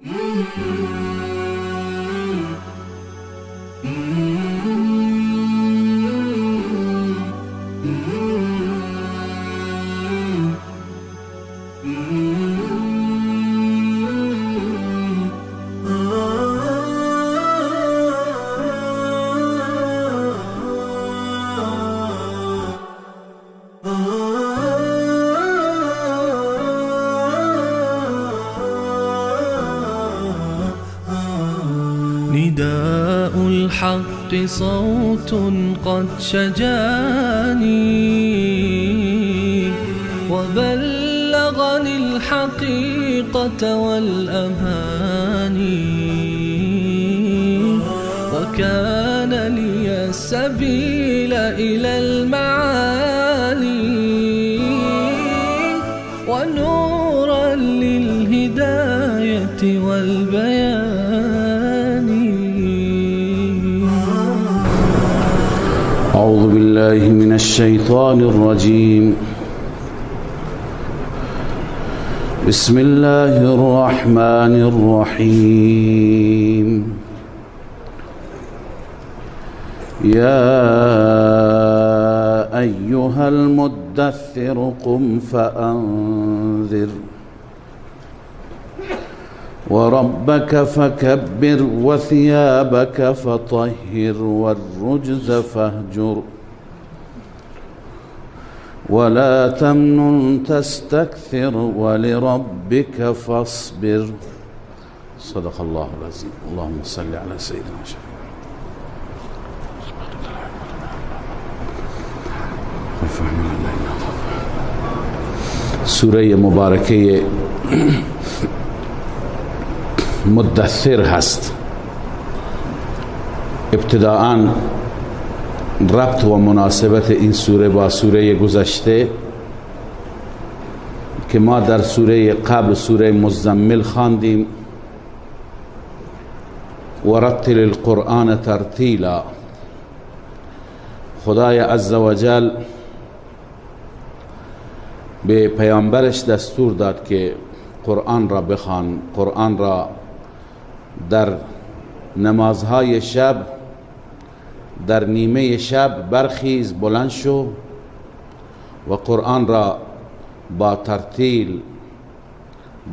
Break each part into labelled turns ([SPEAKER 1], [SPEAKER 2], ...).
[SPEAKER 1] نداء الحق صوت قد شجاني وبلغني الحقيقة والأماني وكان لي السبيل إلى المعالي ونورا للهداية والبيان.
[SPEAKER 2] أعوذ بالله من الشيطان الرجيم. بسم الله الرحمن الرحيم. يا أيها المدثر قم فأنذر وربك فكبر وثيابك فطهر والرجز فاهجر ولا تمنن تستكثر ولربك فاصبر. صدق الله العظيم. اللهم صل على سيدنا شفيع. سوره مبارکه مدثر هست. ابتداءً ربط و مناسبت این سوره با سوره گذشته که ما در سوره قبل سوره مزمل خواندیم و رتل القرآن ترتیلا. خدای عزوجل به پیامبرش دستور داد که قرآن را بخوان، قرآن را در نمازهای شب، در نیمه شب برخیز، بلند شو و قرآن را با ترتیل،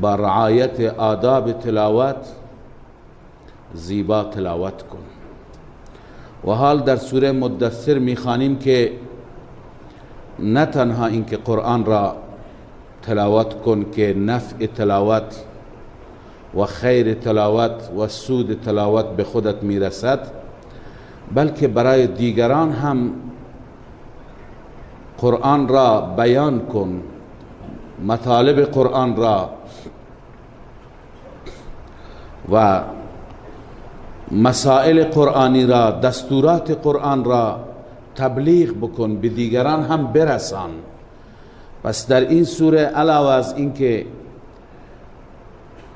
[SPEAKER 2] با رعایت آداب تلاوت زیبا تلاوت کن. و حال در سوره مدثر میخوانیم که نه تنها اینکه قرآن را تلاوت کن که نفع تلاوت و خیر تلاوت و سود تلاوت به خودت میرسد، بلکه برای دیگران هم قرآن را بیان کن، مطالب قرآن را و مسائل قرآنی را، دستورات قرآن را تبلیغ بکن، به دیگران هم برسان. پس در این سوره علاوه از اینکه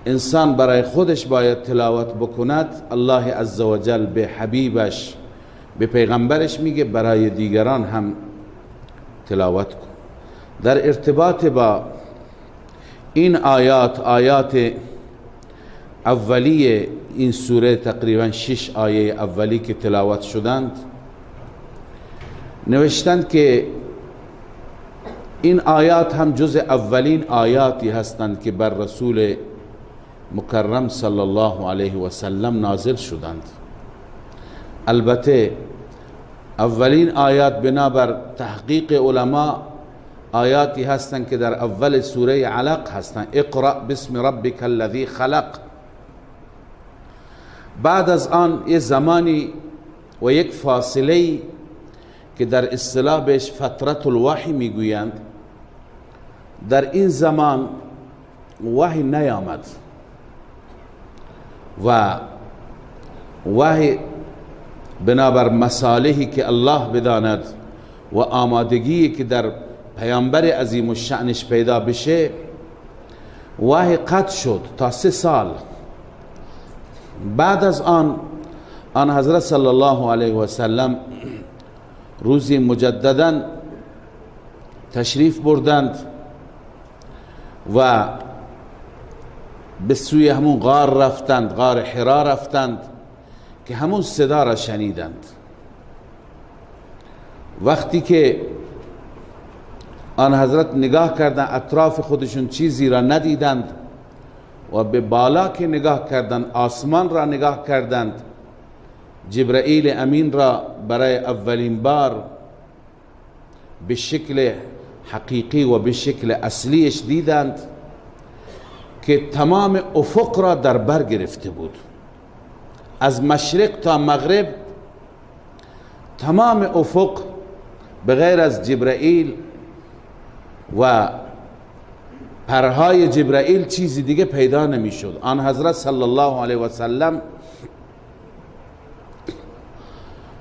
[SPEAKER 2] انسان برای خودش باید تلاوت بکند، الله عزوجل به حبیبش، به پیغمبرش میگه برای دیگران هم تلاوت کن. در ارتباط با این آیات اولیه این سوره، تقریبا 6 آیه اولی که تلاوت شدند، نوشتند که این آیات هم جز اولین آیاتی هستند که بر رسول مکرم صلی الله علیه و سلم نازل شدند. البته اولین آیات بنابر تحقیق علما آیاتی هستند که در اول سوره علق هستند. اقرأ باسم ربک الذی خلق. بعد از آن یه زمانی و یک فاصله که در اصطلاح بهش فترة الوحی میگویند، در این زمان وحی نیامد و وحی بنابر مصالحی که الله بداند و آمادگی که در پیامبر عظیم الشأنش پیدا بشه، وحی قطع شد تا 3 سال. بعد از آن حضرت صلی الله علیه و سلم روزی مجددا تشریف بردند و به سوی همون غار رفتند، غار حرا رفتند که همون صدا را شنیدند. وقتی که آن حضرت نگاه کردند اطراف خودشون چیزی را ندیدند و به بالا که نگاه کردند آسمان را نگاه کردند، جبرائیل امین را برای اولین بار به شکل حقیقی و به شکل اصلیش دیدند که تمام افق را در بر گرفته بود. از مشرق تا مغرب تمام افق به غیر از جبرائیل و پرهای جبرائیل چیزی دیگه پیدا نمی شد. آن حضرت صلی الله علیه و سلم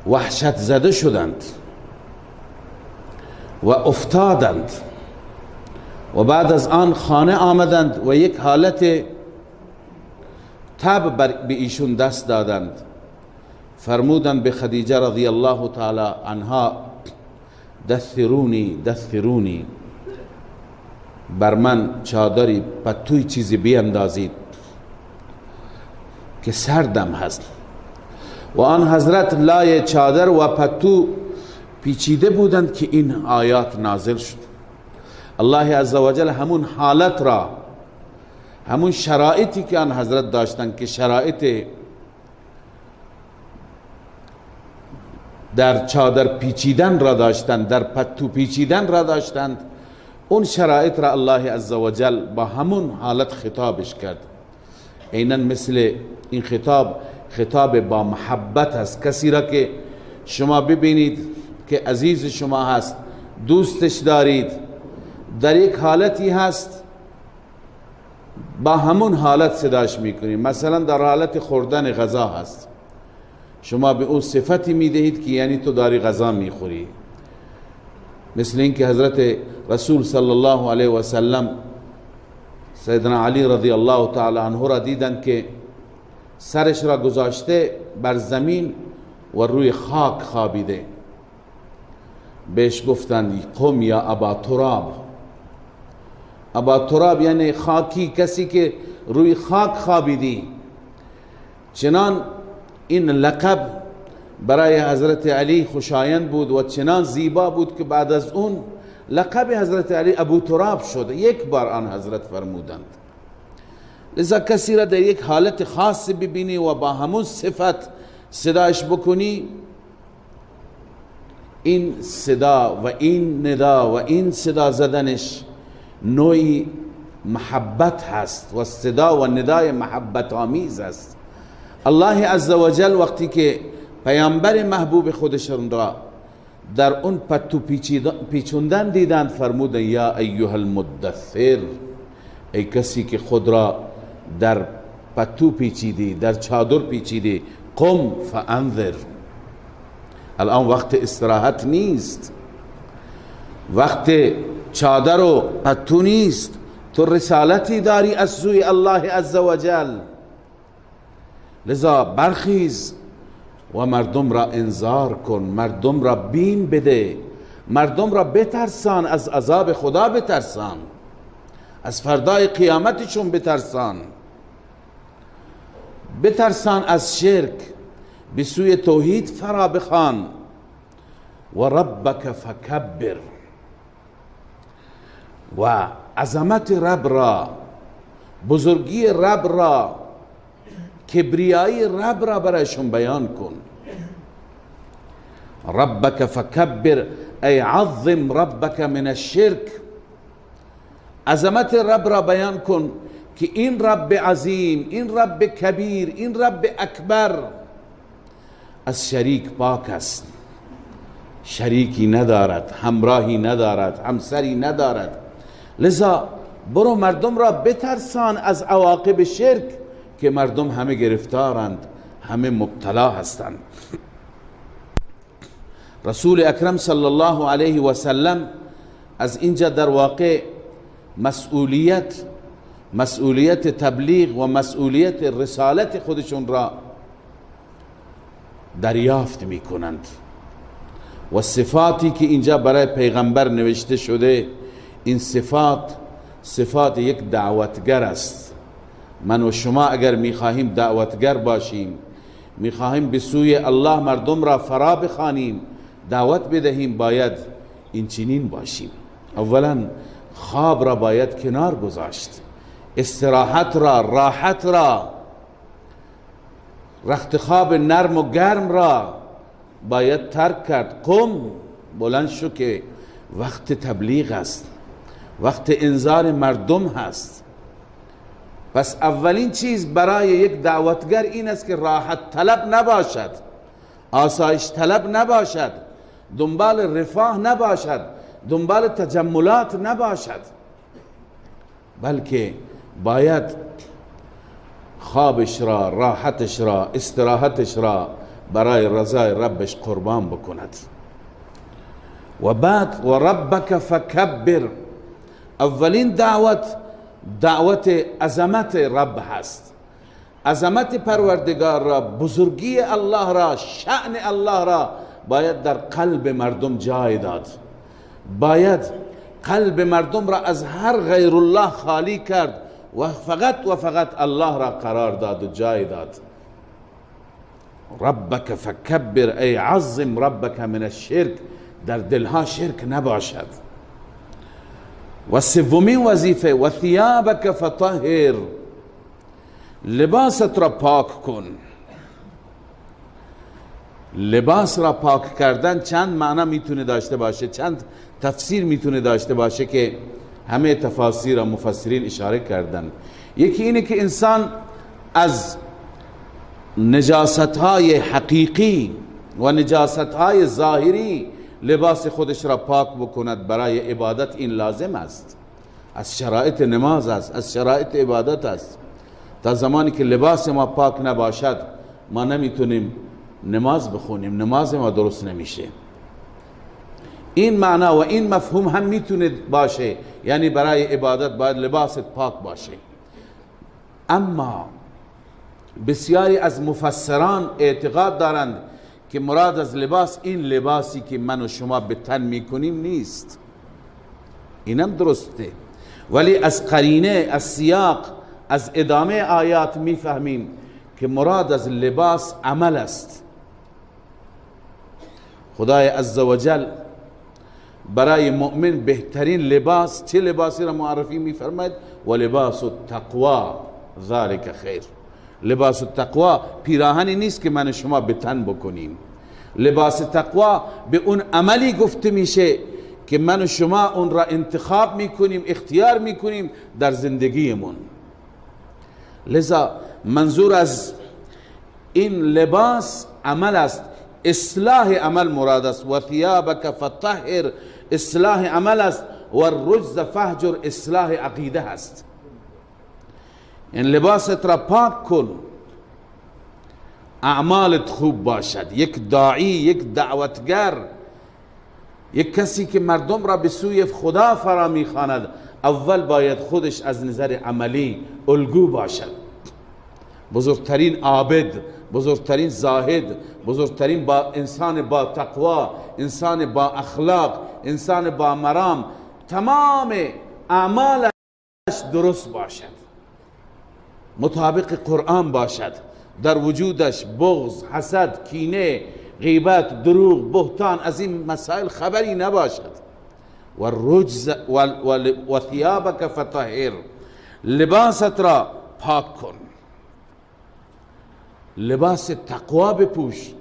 [SPEAKER 2] وحشت زده شدند و افتادند و بعد از آن خانه آمدند و یک حالت تب به ایشون دست دادند. فرمودند به خدیجه رضی الله تعالی عنها دثرونی دثرونی، بر من چادری پتوی چیزی بیندازید که سردم هست. و آن حضرت لای چادر و پتو پیچیده بودند که این آیات نازل شد. الله عزوجل همون حالت را، همون شرایطی که آن حضرت داشتند که شرایط در چادر پیچیدن را داشتند، در پتو پیچیدن را داشتند، اون شرایط را الله عزوجل با همون حالت خطابش کرد. عیناً مثل این خطاب با محبت هست. کسی را که شما ببینید که عزیز شما هست، دوستش دارید، در یک حالتی هست، با همون حالت صداش میکنید. مثلا در حالت خوردن غذا هست، شما به اون صفتی میدهید که یعنی تو داری غذا میخوری. مثل اینکه حضرت رسول صلی الله علیه و سلم سیدنا علی رضی الله تعالی عنه را دیدند که سرش را گذاشته بر زمین و روی خاک خوابیده. بهش گفتند قم یا ابا تراب. ابا تراب یعنی خاکی، کسی که روی خاک خوابیدی. چنان این لقب برای حضرت علی خوشایند بود و چنان زیبا بود که بعد از اون لقب حضرت علی ابو تراب شد. یک بار آن حضرت فرمودند. لذا کسی را در یک حالت خاص ببینی و با همون صفت صداش بکنی، این صدا و این ندا و این صدا زدنش نوعی محبت هست و صدا و ندای محبت آمیز است. الله عزوجل وقتی که پیامبر محبوب خودشون را در اون پتو پیچوندن دیدند، فرمودند یا ایها المدثر، ای کسی که خود را در پتو پیچیدی، در چادر پیچیدی، قم فانذر. الان وقت استراحت نیست، وقت چادر و پتو نیست، تو رسالتی داری از سوی الله عزوجل. لذا برخیز و مردم را انذار کن، مردم را بیم بده، مردم را بترسان، از عذاب خدا بترسان، از فردای قیامتشون بترسان، بترسان از شرک، به سوی توحید فرا بخوان. و ربک فکبر، و عظمت رب را، بزرگی رب را، کبریایی رب را برایشون بیان کن. ربک فکبر ای عظم ربک من الشرک، عظمت رب را بیان کن که این رب عظیم، این رب کبیر، این رب اکبر از شریک پاک است، شریکی ندارد، همراهی ندارد، همسری ندارد. لذا برو مردم را بترسان از عواقب شرک که مردم همه گرفتارند، همه مبتلا هستند. رسول اکرم صلی الله علیه و سلم از اینجا در واقع مسئولیت تبلیغ و مسئولیت رسالت خودشون را دریافت می کنند و صفاتی که اینجا برای پیغمبر نوشته شده، این صفات یک دعوتگر است، من و شما اگر میخواهیم دعوتگر باشیم، میخواهیم به سوی الله مردم را فرا بخوانیم، دعوت بدهیم، باید این چنین باشیم. اولا خواب را باید کنار گذاشت، استراحت را، راحت را، رخت خواب نرم و گرم را باید ترک کرد. قم، بلند شو که وقت تبلیغ است، وقت انذار مردم هست. پس اولین چیز برای یک دعوتگر این است که راحت طلب نباشد، آسایش طلب نباشد، دنبال رفاه نباشد، دنبال تجملات نباشد، بلکه باید خوابش را، راحتش را، استراحتش را برای رضای ربش قربان بکند. و بعد و ربک فکبر، اولین دعوت عظمت رب هست، عظمت پروردگار را، بزرگی الله را، شأن الله را باید در قلب مردم جای داد. باید قلب مردم را از هر غیر الله خالی کرد و فقط الله را قرار داد و جای داد. ربک فکبر، ای عظم ربک من الشرک، در دلها شرک نباشد. و سومین وظیفه و ثیابک فطهر، لباست را پاک کن. لباس را پاک کردن چند معنا میتونه داشته باشه، چند تفسیر میتونه داشته باشه که همه تفاسیر و مفسرین اشاره کردن. یکی اینه که انسان از نجاستهای حقیقی و نجاستهای ظاهری لباس خودش را پاک بکند. برای عبادت این لازم است، از شرایط نماز است، از شرایط عبادت است. تا زمانی که لباس ما پاک نباشد ما نمیتونیم نماز بخونیم، نماز ما درست نمیشه. این معنا و این مفهوم هم میتونه باشه، یعنی برای عبادت باید لباست پاک باشه. اما بسیاری از مفسران اعتقاد دارند که مراد از لباس این لباسی که من و شما به تن میکنیم نیست. اینم درسته، ولی از قرینه، از سیاق، از ادامه آیات میفهمیم که مراد از لباس عمل است. خدای عزوجل برای مؤمن بهترین لباس چه لباسی را معرفی میفرماید؟ و لباس التقوا ذالک خیر. لباس التقوا پیراهنی نیست که من شما به تن بکنیم. لباس تقوا به اون عملی گفته میشه که من و شما اون را انتخاب میکنیم، اختیار میکنیم در زندگیمون. لذا منظور از این لباس عمل است، اصلاح عمل مراد است. و ثیابک فطهر، اصلاح عمل است. و الرجز فهجر، اصلاح عقیده است. این لباست را پاک کن، اعمالت خوب باشد. یک داعی، یک دعوتگر، یک کسی که مردم را به سوی خدا فرا میخواند، اول باید خودش از نظر عملی الگو باشد. بزرگترین عابد، بزرگترین زاهد، بزرگترین انسان با تقوا، انسان با اخلاق، انسان با مرام، تمام اعمالش درست باشد، مطابق قرآن باشد، در وجودش بغض، حسد، کینه، غیبت، دروغ، بهتان، از این مسائل خبری نباشد. و رجز و ثیابک فطهر، لباست را پاک کن، لباس تقوا بپوش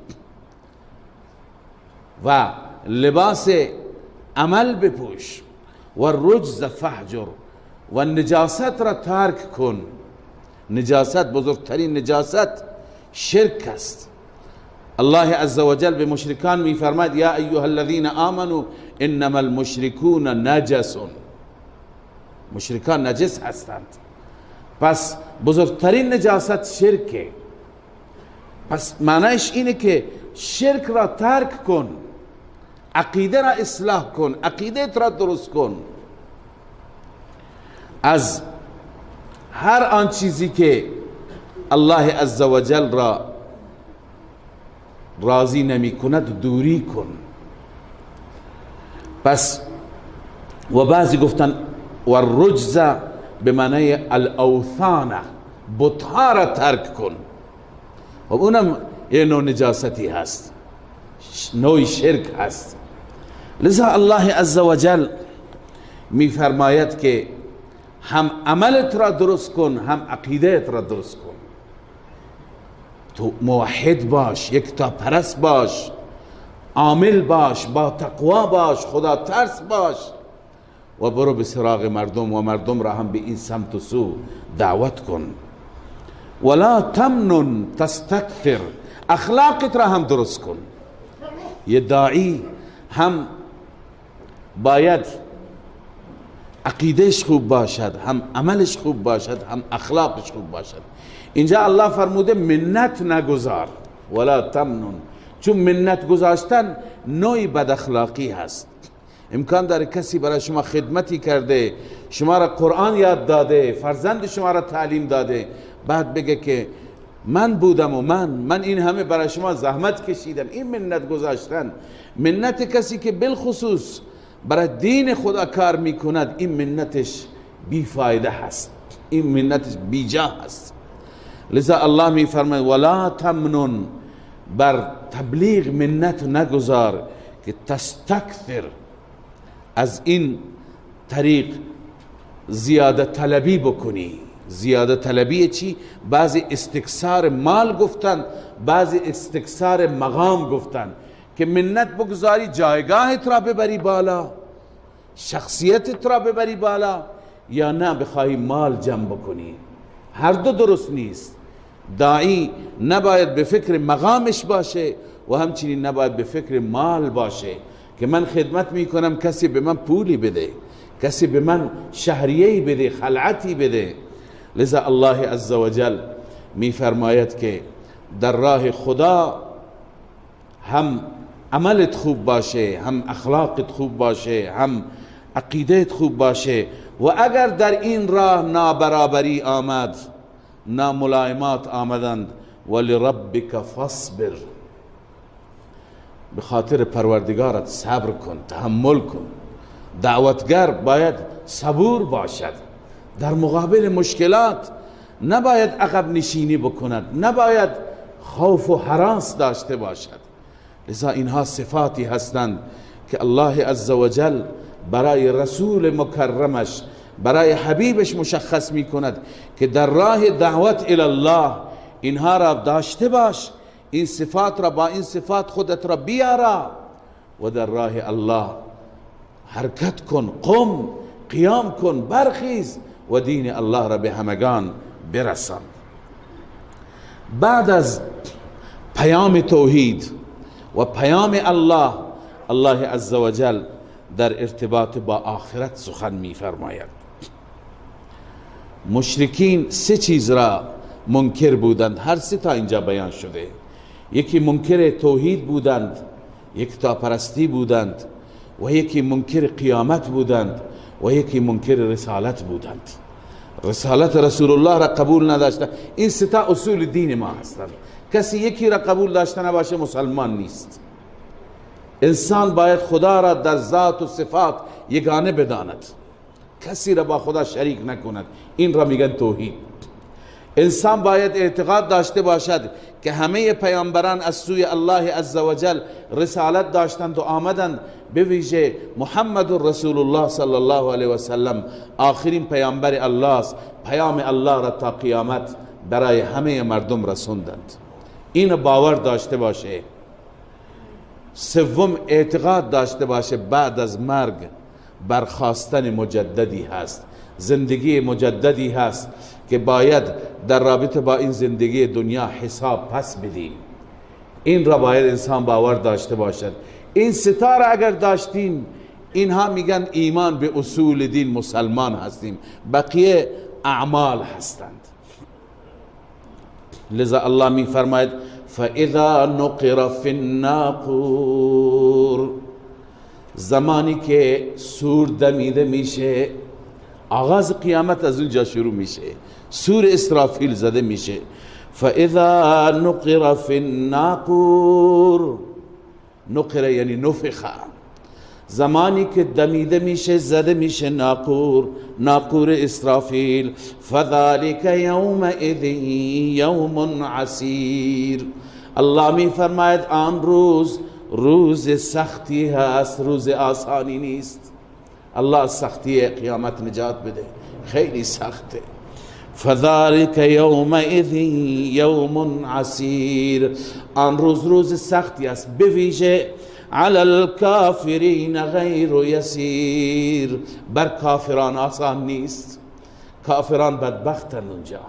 [SPEAKER 2] و لباس عمل بپوش. و رجز فهجر، و نجاست را ترک کن. نجاست، بزرگترین نجاست شرک است. الله عزوجل به مشرکان میفرماید یا ایها الذین آمنوا انما المشرکون نجس. مشرکان نجس هستند. پس بزرگترین نجاست شرکه. پس معنیش اینه که شرک را ترک کن، عقیده را اصلاح کن، عقیده را درست کن. از هر آن چیزی که الله عزوجل را راضی نمی کند دوری کن. پس و بعضی گفتن و الرجز به معنی الاوثان، بتها را ترک کن. و اونم یه نوع نجاستی هست، نوع شرک هست. لذا الله عزوجل می فرماید که هم عملت را درست کن، هم عقیدت را درست کن. تو موحد باش، یکتا پرست باش، عامل باش، با تقوا باش، خدا ترس باش و برو به سراغ مردم و مردم را هم به این سمت و سو دعوت کن. ولا تمنن تستكثر، اخلاقت را هم درست کن. یه داعی هم باید عقیدهش خوب باشد، هم عملش خوب باشد، هم اخلاقش خوب باشد. اینجا الله فرموده منت نگذار، ولا تمنن، چون منت گذاشتن نوعی بد اخلاقی هست. امکان داره کسی برای شما خدمتی کرده، شما را قرآن یاد داده، فرزند شما را تعلیم داده، بعد بگه که من بودم و من این همه برای شما زحمت کشیدم. این منت گذاشتن. منت کسی که بالخصوص برای دین خدا کار میکند، این منتش بی فایده هست، این منتش بی جا هست. لذا الله می فرماید ولا تمنن، بر تبلیغ منت نگذار که تستکثر، از این طریق زیاده طلبی بکنی. زیاده طلبی چی؟ بعضی استکثار مال گفتن، بعضی استکثار مقام گفتن، که منت بگذاری جایگاهت را ببری بالا، شخصیتت را ببری بالا، یا نه بخواهی مال جمع بکنی. هر دو درست نیست. داعی نباید به فکر مقامش باشه و همچنین نباید به فکر مال باشه که من خدمت میکنم کسی به من پولی بده، کسی به من شهریه‌ای بده، خلعتی بده. لذا الله عزوجل می فرماید که در راه خدا هم عملت خوب باشه، هم اخلاقت خوب باشه، هم عقیدت خوب باشه. و اگر در این راه نابرابری آمد، ناملایمات آمدند، ولربک فاصبر، به خاطر پروردگارت صبر کن، تحمل کن. دعوتگر باید صبور باشد، در مقابل مشکلات نباید عقب نشینی بکند، نباید خوف و هراس داشته باشد. لذا اینها صفاتی هستند که الله عزوجل برای رسول مکرمش، برای حبیبش مشخص می کند که در راه دعوت الی الله اینها را داشته باش، این صفات را، با این صفات خودت را بیارا و در راه الله حرکت کن، قم، قیام کن، برخیز و دین الله را به همگان برسان. بعد از پیام توحید و پیام الله، الله عزوجل در ارتباط با آخرت سخن می فرماید. مشرکین سه چیز را منکر بودند، هر سه تا اینجا بیان شده. یکی منکر توحید بودند، یکتا پرستی بودند، و یکی منکر قیامت بودند، و یکی منکر رسالت بودند. رسالت رسول الله را قبول نداشتند. این سه تا اصول دین ما هستند. کسی یکی را قبول داشته نباشه مسلمان نیست. انسان باید خدا را در ذات و صفات یگانه بداند، کسی را با خدا شریک نکند. این را میگن توحید. انسان باید اعتقاد داشته باشد که همه پیامبران از سوی الله عزوجل رسالت داشتند و آمدند، به ویژه محمد رسول الله صلی الله علیه و سلم آخرین پیامبر الله است. پیام الله را تا قیامت برای همه مردم رسوندند. این باور داشته باشه. سوم، اعتقاد داشته باشه بعد از مرگ برخاستن مجددی هست، زندگی مجددی هست که باید در رابطه با این زندگی دنیا حساب پس بدیم. این را باید انسان باور داشته باشد. این ستاره اگر داشتیم، اینها میگن ایمان به اصول دین، مسلمان هستیم. بقیه اعمال هستند. لذا الله می فرماید فاذا نقر فی الناقور، زمانی که سور دمیده میشه، آغاز قیامت از اونجا شروع میشه، سور اسرافیل زده میشه. فاذا نقر فی الناقور، نقر یعنی نفخ، زمانی که دمیده میشه، زده میشه ناقور اسرافیل، فذلک یومئذ یوم عسیر. الله می فرماید آن روز سختی هست، روز آسانی نیست. الله از سختی قیامت نجات بده، خیلی سخته. فذلک یومئذ یوم عسیر، آن روز سختی است، به ویژه علی الکافرین غیر یسیر، بر کافران آسان نیست. کافران بدبختن اونجا،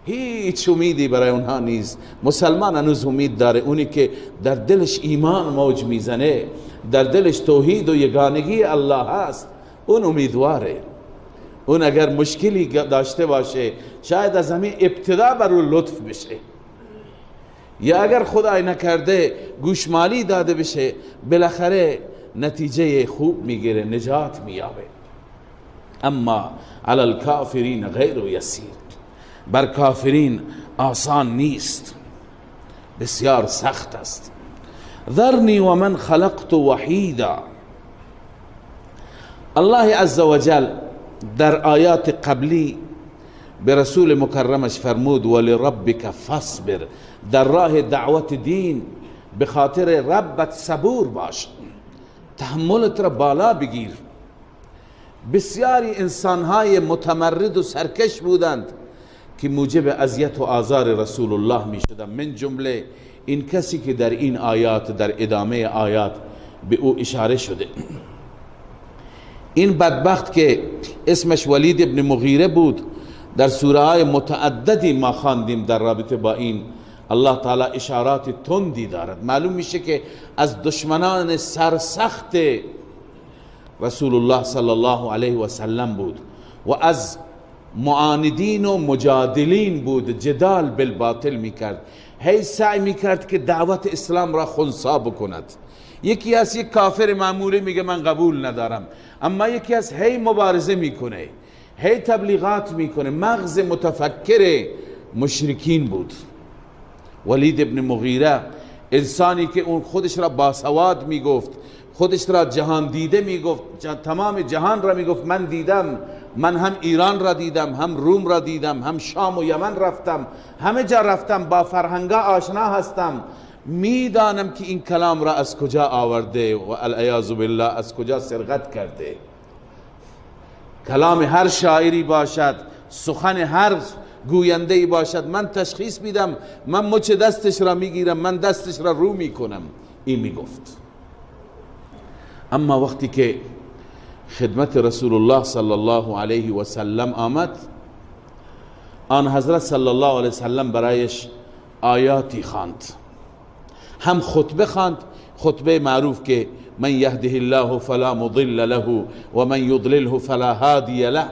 [SPEAKER 2] هیچ امیدی برای اونها نیست. مسلمان هنوز امید داره، اونی که در دلش ایمان موج میزنه، در دلش توحید و یگانگی الله هست، اون امیدواره. اون اگر مشکلی داشته باشه شاید از همین ابتدا بر اون لطف بشه، یا اگر خدای نکرده گوشمالی داده بشه بالاخره نتیجه خوب میگیره، نجات مییابه. اما علی الکافرین غیر یسیر، بر کافرین آسان نیست، بسیار سخت است. ذرنی و من خلقت وحیدا، الله عز وجل در آیات قبلی به رسول مکرمش فرمود ولربک فاصبر، در راه دعوت دین به خاطر ربت صبور باش، تحملت را بالا بگیر. بسیاری انسانهای متمرد و سرکش بودند که موجب اذیت و آزار رسول الله می شدند، من جمله این کسی که در این آیات، در ادامه آیات به او اشاره شده. این بدبخت که اسمش ولید ابن مغیره بود، در سوره های متعددی ما خواندیم در رابطه با این. الله تعالی اشارات تندی دارد. معلوم میشه که از دشمنان سرسخت رسول الله صلی الله علیه و سلم بود و از معاندین و مجادلین بود، جدال بالباطل میکرد، هی سعی میکرد که دعوت اسلام را خنثی بکند. یکی از یک کافر معمولی میگه من قبول ندارم، اما یکی از هی مبارزه میکنه، هی تبلیغات میکنه. مغز متفکر مشرکین بود ولید ابن مغیره، انسانی که اون خودش را باسواد میگفت، خودش را جهان دیده میگفت، تمام جهان را میگفت من دیدم، من هم ایران را دیدم، هم روم را دیدم، هم شام و یمن رفتم، همه جا رفتم، با فرهنگا آشنا هستم، میدانم که این کلام را از کجا آورده و العیاذ بالله از کجا سرقت کرده. کلام هر شاعری باشد، سخن هر گوینده باشد، من تشخیص میدم، من مچ دستش را میگیرم، من دستش را رو میکنم. این میگفت. اما وقتی که خدمت رسول الله صلی الله علیه و سلم آمد، آن حضرت صلی الله علیه و سلم برایش آیاتی خواند، هم خطبه خواند، خطبه معروف که من یهده الله فلا مضل له و من یضلله فلا هادی له.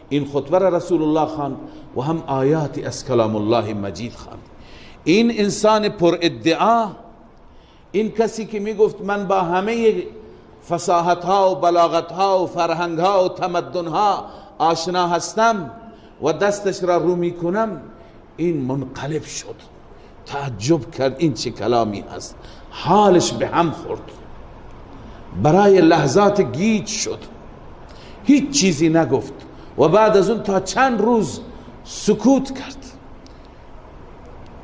[SPEAKER 2] این خطبه را رسول الله خواند و هم آیاتی از کلام الله مجید خواند. این انسان پر ادعا، این کسی که می گفت من با همه فصاحت ها و بلاغت ها و فرهنگ ها و تمدن ها آشنا هستم و دستش را رو می کنم، این منقلب شد، تعجب کرد این چه کلامی هست، حالش به هم خورد، برای لحظات گیج شد، هیچ چیزی نگفت و بعد از اون تا چند روز سکوت کرد.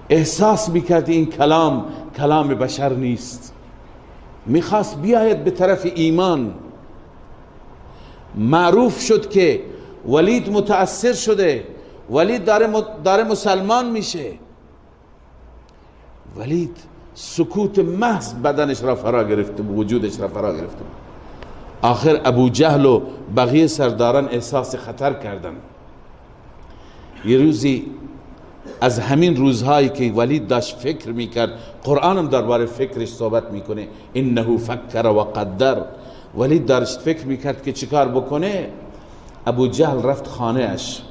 [SPEAKER 2] احساس میکرد این کلام بشر نیست، میخواست بیاید به طرف ایمان. معروف شد که ولید متأثر شده، ولید داره مسلمان میشه. ولید سکوت محض بدنش را فرا گرفته بود، وجودش را فرا گرفته بود. آخر ابو جهل و بقیه سرداران احساس خطر کردند. یه روزی از همین روزهایی که ولید داشت فکر میکرد، قرآن هم درباره فکرش صحبت میکنه، انه فکر و قدر. ولید داشت فکر میکرد که چیکار بکنه. ابو جهل رفت خانه اش،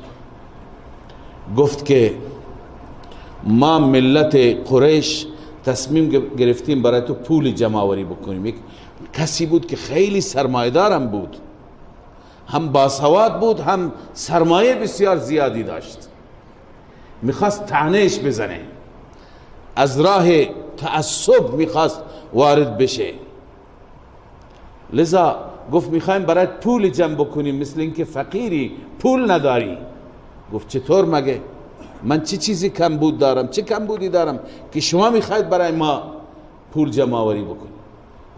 [SPEAKER 2] گفت که ما ملت قریش تصمیم گرفتیم برای تو پول جمع آوری بکنیم. یک کسی بود که خیلی سرمایه‌دارم بود، هم باسواد بود، هم سرمایه بسیار زیادی داشت. میخواست طعنه‌اش بزنه، از راه تعصب میخواست وارد بشه. لذا گفت میخوایم برای پول جمع بکنیم، مثل اینکه فقیری پول نداری. گفت چطور مگه؟ من چه چیزی کمبود دارم، چه کمبودی دارم که شما میخواید برای ما پول جمع آوری بکنی؟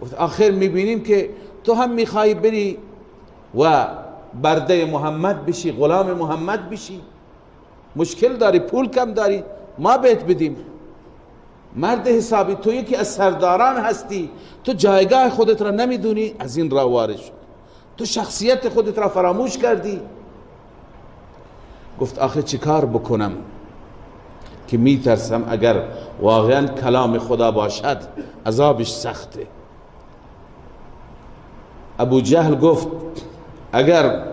[SPEAKER 2] گفت آخر میبینیم که تو هم میخوای بری و برده محمد بشی، غلام محمد بشی، مشکل داری، پول کم داری، ما بهت بدیم. مرد حسابی، تو یکی از سرداران هستی، تو جایگاه خودت را نمیدونی. از این راه وارد شد، تو شخصیت خودت را فراموش کردی. گفت آخه چی کار بکنم که میترسم اگر واقعا کلام خدا باشد عذابش سخته. ابو جهل گفت اگر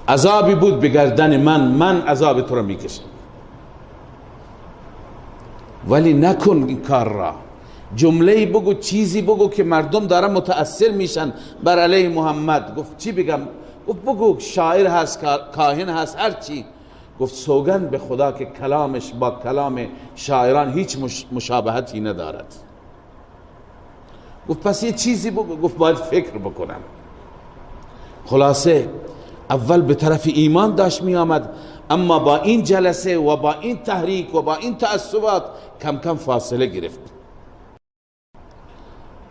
[SPEAKER 2] عذابی بود به گردن من عذاب تو را میکشم، ولی نکن این کار را. جمله‌ای بگو، چیزی بگو که مردم دارن متأثر میشن بر علیه محمد. گفت چی بگم؟ گفت بگو شاعر هست، کاهن هست، هر چی. گفت سوگند به خدا که کلامش با کلام شاعران هیچ مشابهتی ندارد. گفت پس یه چیزی بگو. گفت باید فکر بکنم. خلاصه اول به طرف ایمان داشت می آمد، اما با این جلسه و با این تحریک و با این تعصبات کم کم فاصله گرفت.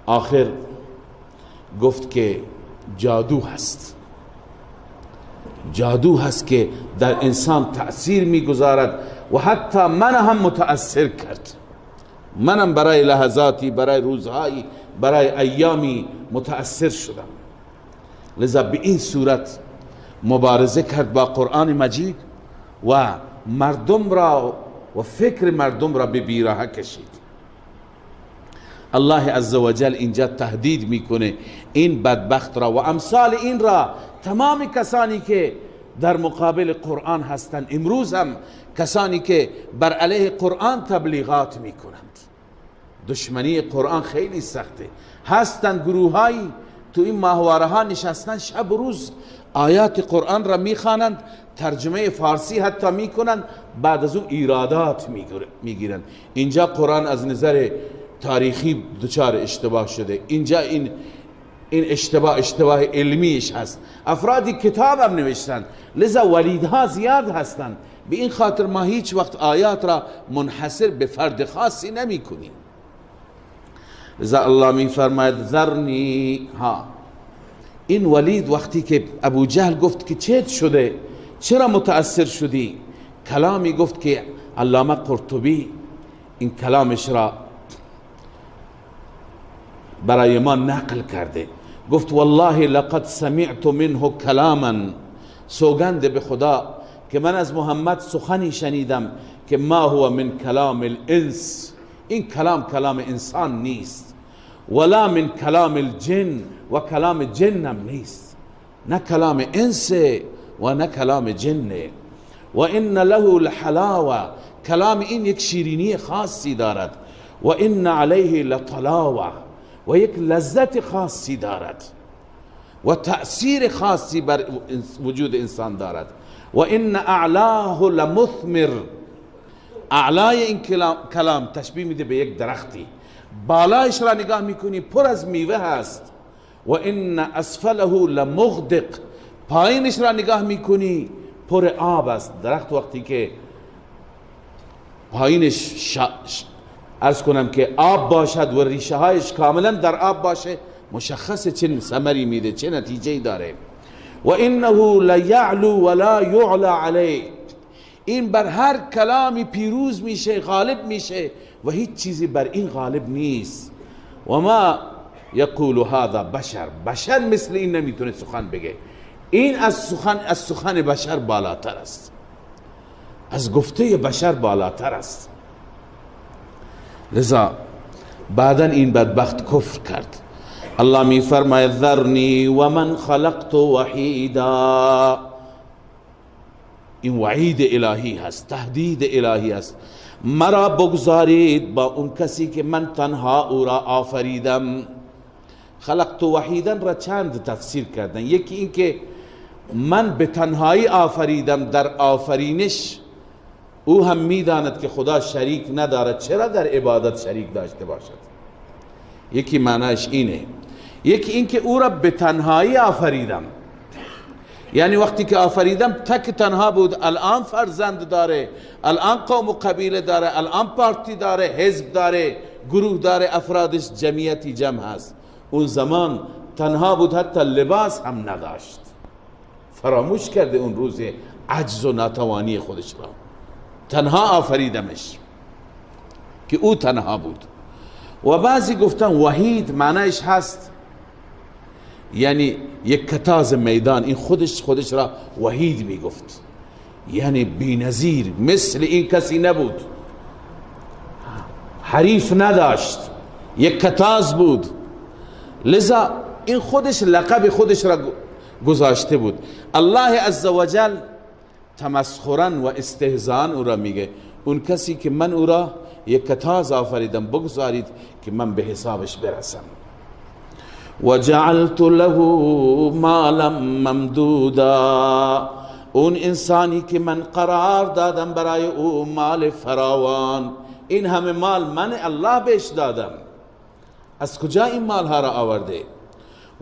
[SPEAKER 2] آخر گفت که جادو هست، جادو هست که در انسان تأثیر میگذارد و حتی من هم متأثر کرد. منم برای لحظاتی، برای روزهایی، برای ایامی متأثر شدم. لذا به این صورت مبارزه کرد با قرآن مجید و مردم را و فکر مردم را به بیراهه کشید. الله عزوجل اینجا تهدید میکنه این بدبخت را و امثال این را، تمام کسانی که در مقابل قرآن هستند. امروز هم کسانی که بر علیه قرآن تبلیغات میکنند. دشمنی قرآن خیلی سخته. هستند گروهایی تو این ماهواره ها نشستن، شب و روز آیات قرآن را میخوانند، ترجمه فارسی حتی میکنند، بعد از اون ایرادات میگیرند. اینجا قرآن از نظر تاریخی دچار اشتباه شده، اینجا این اشتباه علمیش هست. افرادی کتاب هم نوشتن، لذا ولیدها زیاد هستند. به این خاطر ما هیچ وقت آیات را منحصر به فرد خاصی نمی کنیم. لذا الله می فرماید ذرنی ها. این ولید وقتی که ابو جهل گفت که چت شده، چرا متأثر شدی، کلامی گفت که علامه قرطبی این کلامش را برای ما نقل کرده. گفت والله لقد سمعت منه کلاما، سوگند به خدا که من از محمد سخنی شنیدم که ما هو من کلام الانس، این کلام انسان نیست، ولا من کلام الجن، و کلام جنم نیست، نه کلام انس و نه کلام جن. و ان له لحلاوه، کلام این یک شیرینی خاصی دارد. و ان علیه لطلاوه، و یک لذت خاصی دارد و تأثیر خاصی بر وجود انسان دارد. و ان اعلاه لمثمر، اعلای این کلام تشبیه میده به یک درختی، بالایش را نگاه میکنی پر از میوه هست. و ان اسفله لمغدق، پایینش را نگاه میکنی پر آب است. درخت وقتی که پایینش عرض کنم که آب باشد و ریشه هایش کاملا در آب باشه، مشخص چه ثمری میده، چه نتیجه داره. و انه لیعلو ولا یعلى علیه، این بر هر کلامی پیروز میشه، غالب میشه و هیچ چیزی بر این غالب نیست. و ما یقول هذا بشر مثل این نمیتونه سخن بگه. این از سخن بشر بالاتر است، از گفته بشر بالاتر است. لذا بعدا این بدبخت کفر کرد. الله می فرماید ذرنی و من خلقت وحیدا، این وعید الهی هست، تهدید الهی هست. مرا بگذارید با اون کسی که من تنها او را آفریدم. خلقت وحیدا را چند تفسیر کردن. یکی این که من به تنهایی آفریدم، در آفرینش او هم میداند که خدا شریک ندارد، چرا در عبادت شریک داشته باشد. یکی معناش اینه. یکی این که او را به تنهایی آفریدم، یعنی وقتی که آفریدم تک تنها بود، الان فرزند داره، الان قوم و قبیله داره، الان پارتی داره، حزب داره، گروه داره، افرادش جمعیتی جمع هست. اون زمان تنها بود، حتی لباس هم نداشت، فراموش کرده اون روز عجز و ناتوانی خودش را. تنها آفریدمش که او تنها بود. و بعضی گفتن وحید معنیش هست یعنی یک کتاز میدان، این خودش را وحید می گفت، یعنی بی‌نظیر، مثل این کسی نبود، حریف نداشت، یک کتاز بود. لذا این خودش لقب خودش را گذاشته بود. الله عزوجل تمسخرا و استهزاء او را میگه اون کسی که من او را یک کتاز آفریدم بگذارید که من به حسابش برسم. و جعلت له مالا ممدودا، اون انسانی که من قرار دادم برای او مال فراوان، این همه مال من الله بهش دادم، از کجا این مال ها را آورده؟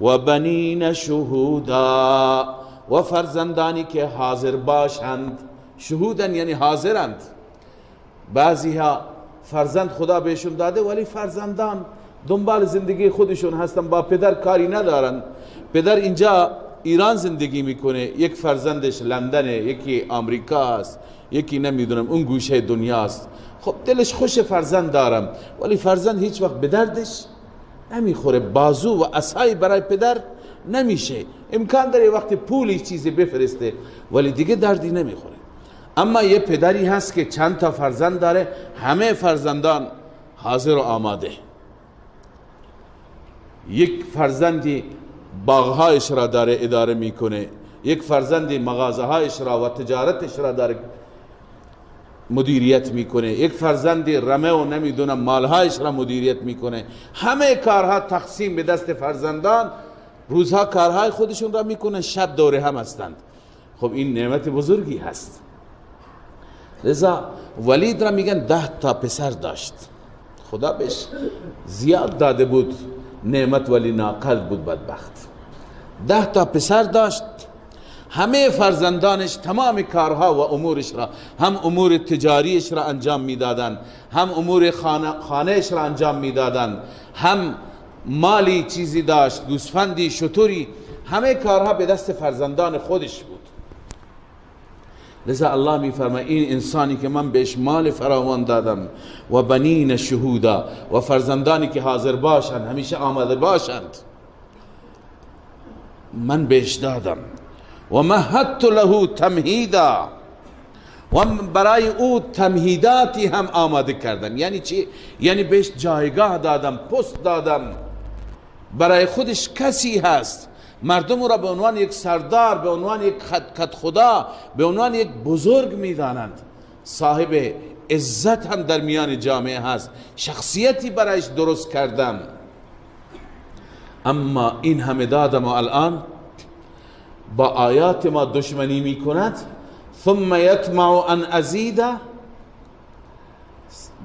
[SPEAKER 2] و بنین شهودا، و فرزندانی که حاضر باشند. شهودن یعنی حاضرند. بعضی ها فرزند خدا بهشون داده ولی فرزندان دنبال زندگی خودشون هستن، با پدر کاری ندارن. پدر اینجا ایران زندگی میکنه، یک فرزندش لندنه، یکی آمریکا است، یکی نمیدونم اون گوشه دنیاست. خب دلش خوش فرزند دارم، ولی فرزند هیچ وقت به دردش نمیخوره، بازو و عصای برای پدر نمیشه. امکان داره وقتی پولی چیزی بفرسته ولی دیگه دردی نمیخوره. اما یه پدری هست که چند تا فرزند داره، همه فرزندان حاضر و آماده. یک فرزندی باغهایش را داره اداره میکنه، یک فرزندی مغازه هایش را و تجارتش را داره مدیریت میکنه، یک فرزندی رمه و نمیدونم مالهایش را مدیریت میکنه. همه کارها تقسیم به دست فرزندان، روزها کارهای خودشون را میکنن، شب دوره هم هستند. خب این نعمت بزرگی هست. لذا ولید را میگن 10 تا پسر داشت، خدا بهش زیاد داده بود نعمت، ولی ناقل بود بدبخت. 10 تا پسر داشت، همه فرزندانش تمام کارها و امورش را، هم امور تجاریش را انجام میدادند، هم امور خانهش را انجام میدادند، هم مالی چیزی داشت، گوسفندی، شتری، همه کارها به دست فرزندان خودش بود. لذا الله میفرماید این انسانی که من بهش مال فراوان دادم و بنین شهودا، و فرزندانی که حاضر باشند، همیشه آماده باشند، من بهش دادم. و مهدت له تمهیدا، و برای او تمهیداتی هم آماده کردم. یعنی چی؟ یعنی بهش جایگاه دادم، پست دادم. برای خودش کسی هست، مردم را به عنوان یک سردار، به عنوان یک خد خدا، به عنوان یک بزرگ میدانند. صاحب عزت هم در میان جامعه هست، شخصیتی برایش درست کردم. اما این همه دادم و الان با آیات ما دشمنی میکند. ثم یطمع ان ازید،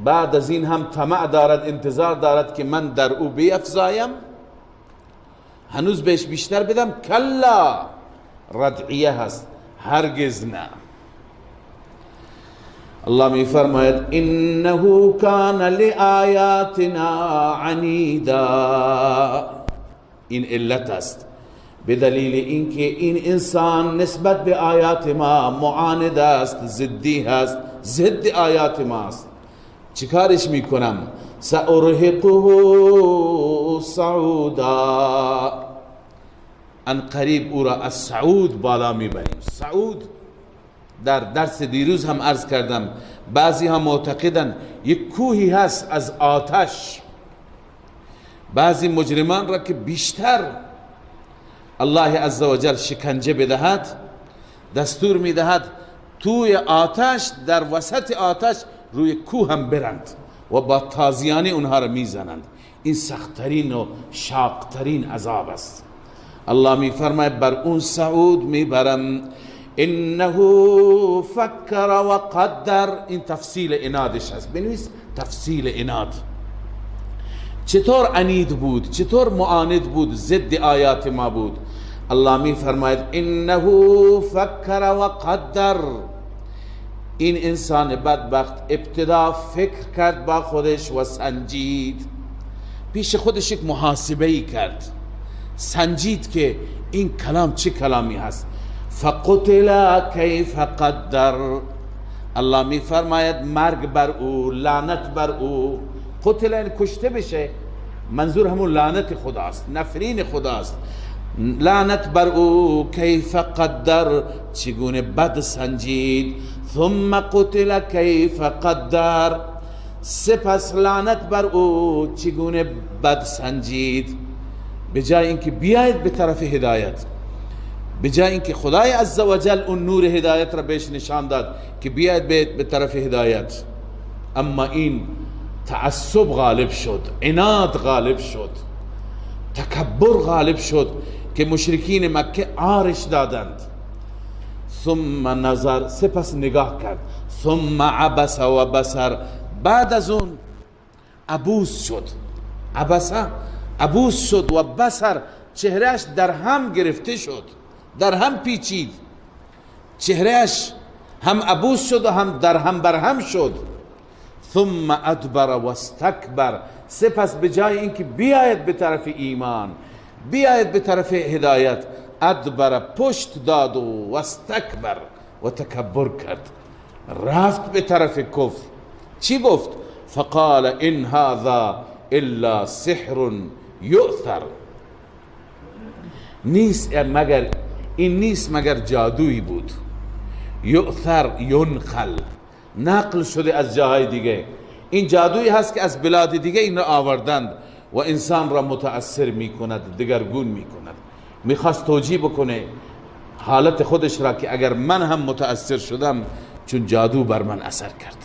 [SPEAKER 2] بعد از این هم طمع دارد، انتظار دارد که من در او بیفزایم، هنوز بهش بیشتر بدم. کلا، ردعیه هست، هرگز نه. الله می فرماید انه کان لآیاتنا عنیدا، این علت است، به دلیل اینکه این انسان نسبت به آیات ما معاند است، ضدی هست، ضد آیات ماست. چیکارش میکنم؟ سأرهقه صعودا، ان قریب او را از صعود بالا میبریم. صعود در درس دیروز هم عرض کردم، بعضی ها معتقدن یک کوهی هست از آتش. بعضی مجرمان را که بیشتر الله عزوجل شکنجه بدهد، دستور میدهد توی آتش، در وسط آتش روی کوه هم برند و با تازیانه اونها را میزنند. این سختترین و شاقترین عذاب است. الله میفرماید بر اون صعود میبرم. انه فکر و قدر، این تفصیل انادش هست، بنویس تفصیل اناد. چطور عنید بود، چطور معاند بود، ضد آیات ما بود. الله می فرماید انه فکر و قدر. این انسان بدبخت ابتدا فکر کرد با خودش و سنجید، پیش خودش یک محاسبه‌ای کرد، سنجید که این کلام چه کلامی هست. فقتل کیف قدر. الله می فرماید مرگ بر او، لعنت بر او. قتل یعنی کشته بشه، منظور همون لعنت خداست، نفرین خداست. لعنت بر او. کیف قدر، چگونه بد سنجید. ثم قتل کیف قدر، سپس لعنت بر او، چگونه بد سنجید. به جای اینکه بیاید به طرف هدایت، به جای اینکه خدای عزوجل اون نور هدایت را بهش نشان داد که بیاید به طرف هدایت، اما این تعصب غالب شد، عناد غالب شد، تکبر غالب شد که مشرکین مکه عارش دادند. ثم نظر، سپس نگاه کرد. ثم عبس و بصر، بعد از اون عبوس شد. عبوس شد و بصر، چهرهش در هم گرفته شد، در هم پیچید، چهرهش هم عبوس شد و هم در هم برهم شد. ثم ادبر و استکبر، سپس به جای اینکه بیاید به طرف ایمان، بیاید به طرف هدایت، ادبر، پشت داد و استکبر و تکبر کرد، رفت به طرف کفر. چی گفت؟ فقال ان هذا الا سحر یؤثر. این نیست مگر جادویی بود. یؤثر، ینقل، نقل شده از جاهای دیگه. این جادویی هست که از بلاد دیگه این را آوردند و انسان را متأثر می کند، دگرگون می کند. میخواست توجیه بکنه حالت خودش را که اگر من هم متأثر شدم چون جادو بر من اثر کرد.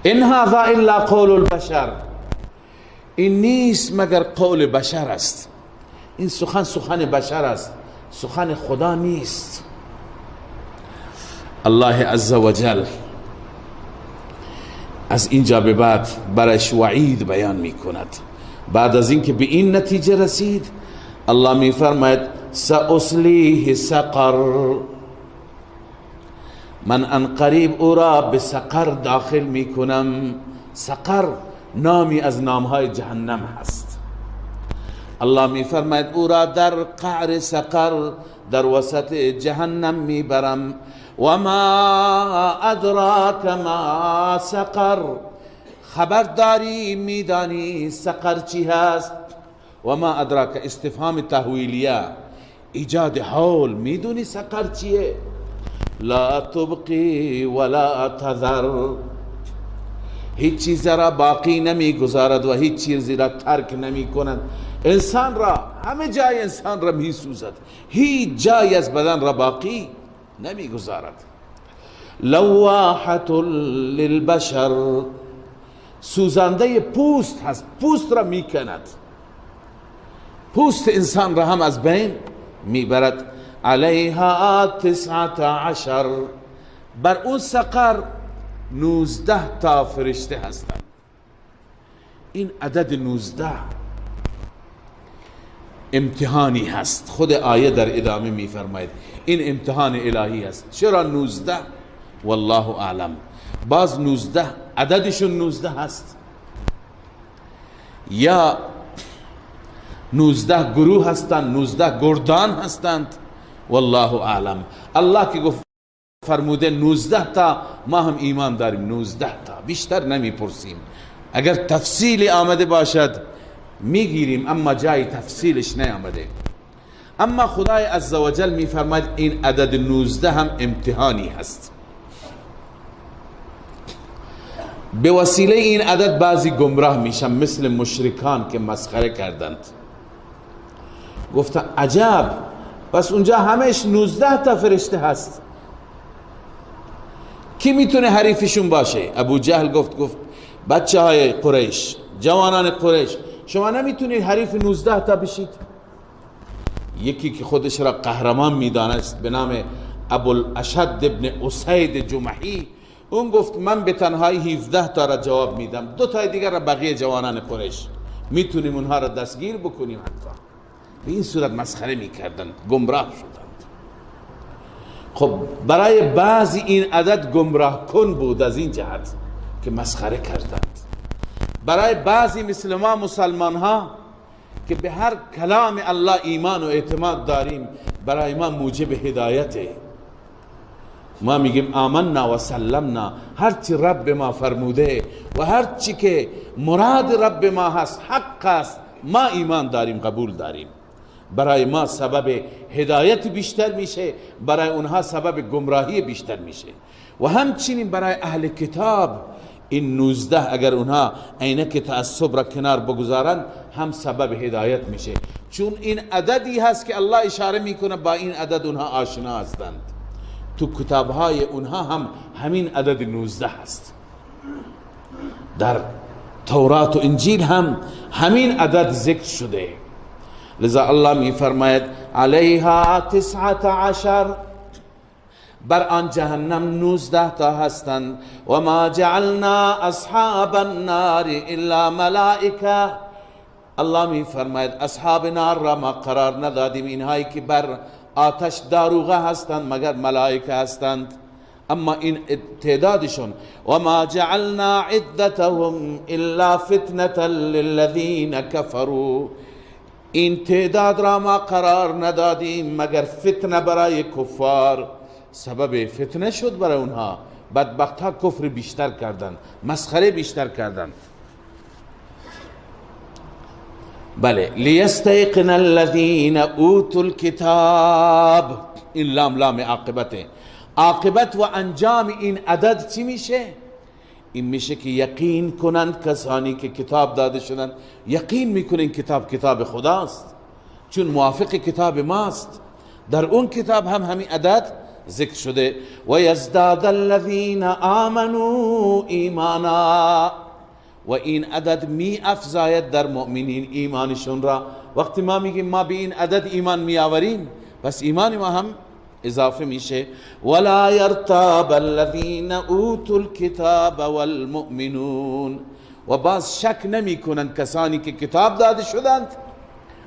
[SPEAKER 2] ان هذا الا قول البشر، این نیست مگر قول بشر است. این سخن بشر است، سخن خدا نیست. الله عزوجل از اینجا به بعد برش وعید بیان می کند. بعد از اینکه به این نتیجه رسید، الله می فرماید سأصلیه سقر، من ان قریب او را به سقر داخل می کنم. سقر نامی از نامهای جهنم هست. الله می فرماید او را در قعر سقر، در وسط جهنم می برم. و ما ادراک ما سقر، خبرداری میدانی سقر چی هست؟ و ما ادراک استفهام تحویلیه، ایجاد حال، میدونی سقر چیه؟ لا تبقی ولا تذر، هیچ چیز را باقی نمی گذارد و هیچ چیزی را ترک نمی کند. انسان را، همه جای انسان را می سوزد، هیچ جای از بدن را باقی نمی گذارد. لواحة للبشر، سوزنده پوست هست، پوست را می کند، پوست انسان را هم از بین می برد. علیها 19، بر اون سقر 19 تا فرشته هستند. این عدد 19 امتحانی هست. خود آیه در ادامه می فرماید این امتحان الهی هست. چرا 19؟ والله اعلم. باز 19 عددشون 19 هست، یا 19 گروه هستند، 19 گردان هستند، والله اعلم. الله که گفت فرموده 19 تا، ما هم ایمان داریم 19 تا، بیشتر نمی پرسیم. اگر تفصیلی آمده باشد میگیریم، اما جای تفصیلش نیامده. اما خدای عزوجل می فرماید این عدد 19 هم امتحانی هست. به وسیله این عدد بعضی گمراه میشن، مثل مشرکان که مسخره کردند، گفتن عجب، پس اونجا همش 19 تا فرشته هست، کی میتونه حریفشون باشه؟ ابو جهل گفت بچه های قریش، جوانان قریش، شما نمیتونید حریف 19 تا بشید؟ یکی که خودش را قهرمان میدانست به نام ابو الاشد ابن اسید جمحی اون گفت من به تنهایی 17 تا را جواب میدم، 2 تا دیگر را بقیه جوانان قریش میتونیم اونها را دستگیر بکنیم. حتی به این صورت مسخره میکردند، گمراه شدند. خب برای بعضی این عدد گمراه کن بود از این جهت که مسخره کردند. برای بعضی مثل ما مسلمان ها که به هر کلام الله ایمان و اعتماد داریم، برای ما موجب هدایته. ما میگیم آمنا و سلمنا، هرچی رب ما فرموده و هرچی که مراد رب ما هست حق است، ما ایمان داریم، قبول داریم. برای ما سبب هدایت بیشتر میشه، برای اونها سبب گمراهی بیشتر میشه. و همچنین برای اهل کتاب این 19 اگر اونها عینک تعصب را کنار بگذارن هم سبب هدایت میشه، چون این عددی هست که الله اشاره میکنه با این عدد اونها آشنا هستند. تو کتابهای اونها هم همین عدد 19 هست، در تورات و انجیل هم همین عدد ذکر شده. لذا الله می فرماید علیها 19، بر آن جهنم 19 تا هستند. و ما جعلنا اصحاب النار الا ملائکه، الله می فرماید اصحاب نار را ما قرار ندادیم اینهایی که بر آتش داروغه هستند مگر ملائکه هستند، اما این تعدادشون. و ما جعلنا عدتهم الا فتنة للذین کفروا، این تعداد را ما قرار ندادیم مگر فتنه برای کفار، سبب فتنه شد برای اونها. بدبخت ها کفر بیشتر کردند، مسخره بیشتر کردند. بله، لیستیقن الذین اوتوا الکتاب، این لام لام عاقبته. عاقبت و انجام این عدد چی میشه؟ این میشه که یقین کنند کسانی که کتاب داده شدند، یقین میکنن کتاب کتاب خداست، چون موافق کتاب ماست. در اون کتاب هم همین عدد ذکر شده. و یزداد الذین آمنوا ایمانا، و این عدد می افزاید در مؤمنین ایمانشون را. وقتی ما میگیم ما به این عدد ایمان می آوریم، پس ایمان ما هم اضافه میشه. ولا یرتاب الذین اوتوا الکتاب والمؤمنون، و باز شک نمی کنند کسانی که کتاب داده شدند،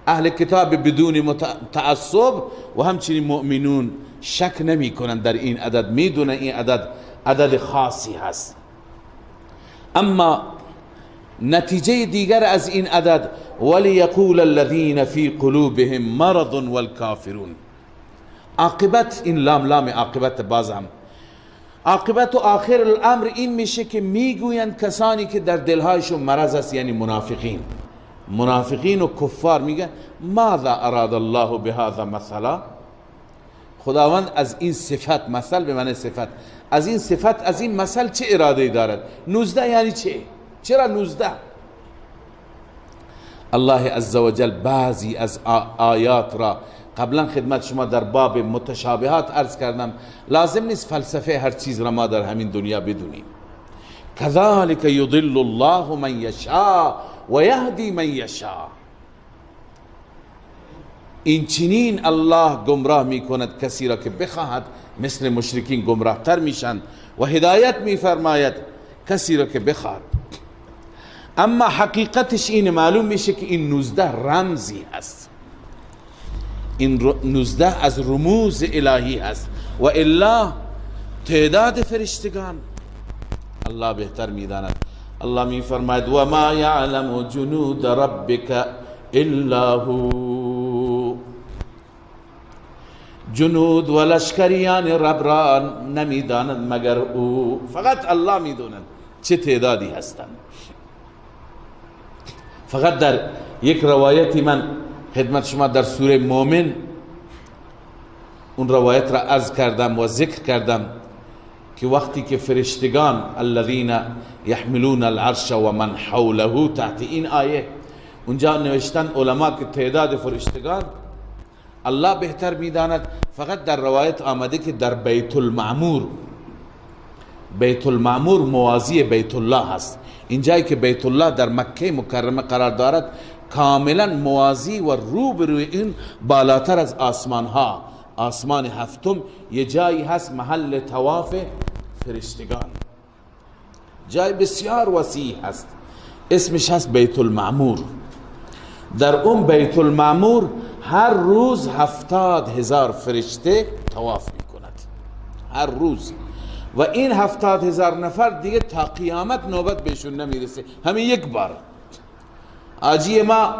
[SPEAKER 2] اهل کتاب بدون تعصب، و همچنین مؤمنون شک نمی کنند در این عدد، میدونن این عدد عدد خاصی هست. اما نتیجه دیگر از این عدد ولیقول الذین فی قلوبهم مرض والکافرون، عاقبت این لام لام عاقبت، باز هم عاقبت و آخر الامر این میشه که میگویند کسانی که در دلهایشون مرض است، یعنی منافقین و کفار میگن ماذا اراد الله بهذا مثلا، خداوند از این صفت، مثل به معنی صفت، از این صفت، از این مثل چه اراده دارد؟ 19 یعنی چه؟ چرا 19؟ الله عزوجل بعضی از آیات را قبلا خدمت شما در باب متشابهات عرض کردم، لازم نیست فلسفه هر چیز را ما در همین دنیا بدونیم. کذالک یضل الله من یشاء و یهدی من یشاء، این چنین الله گمراه می کند کسی را که بخواهد، مثل مشرکین گمراه تر میشن، و هدایت می فرماید کسی را که بخواهد. اما حقیقتش این معلوم میشه که این 19 رمزی هست، این 19 از رموز الهی هست، و الا تعداد فرشتگان الله بهتر میداند. الله می فرماید و ما یعلم جنود ربک الا هو، جنود و لشکریان رب را نمیداند مگر او، فقط الله میداند چه تعدادی هستند. فقط در یک روایتی من خدمت شما در سوره مومن اون روایت را عرض کردم و ذکر کردم که وقتی که فرشتگان الذین یحملون العرش و من حوله، تحت این آیه اونجا نوشتن علما که تعداد فرشتگان الله بهتر میداند. فقط در روایت آمده که در بیت المعمور موازی بیت الله هست. اینجایی که بیت الله در مکه مکرمه قرار دارد کاملا موازی و روبروی این بالاتر از آسمان ها، آسمان هفتم یه جایی هست محل طواف فرشتگان. جای بسیار وسیع هست، اسمش هست بیت المعمور. در اون بیت المعمور هر روز 70,000 فرشته طواف میکند، هر روز. و این 70,000 نفر دیگه تا قیامت نوبت بهشون نمیرسه، همین یک بار. آجی ما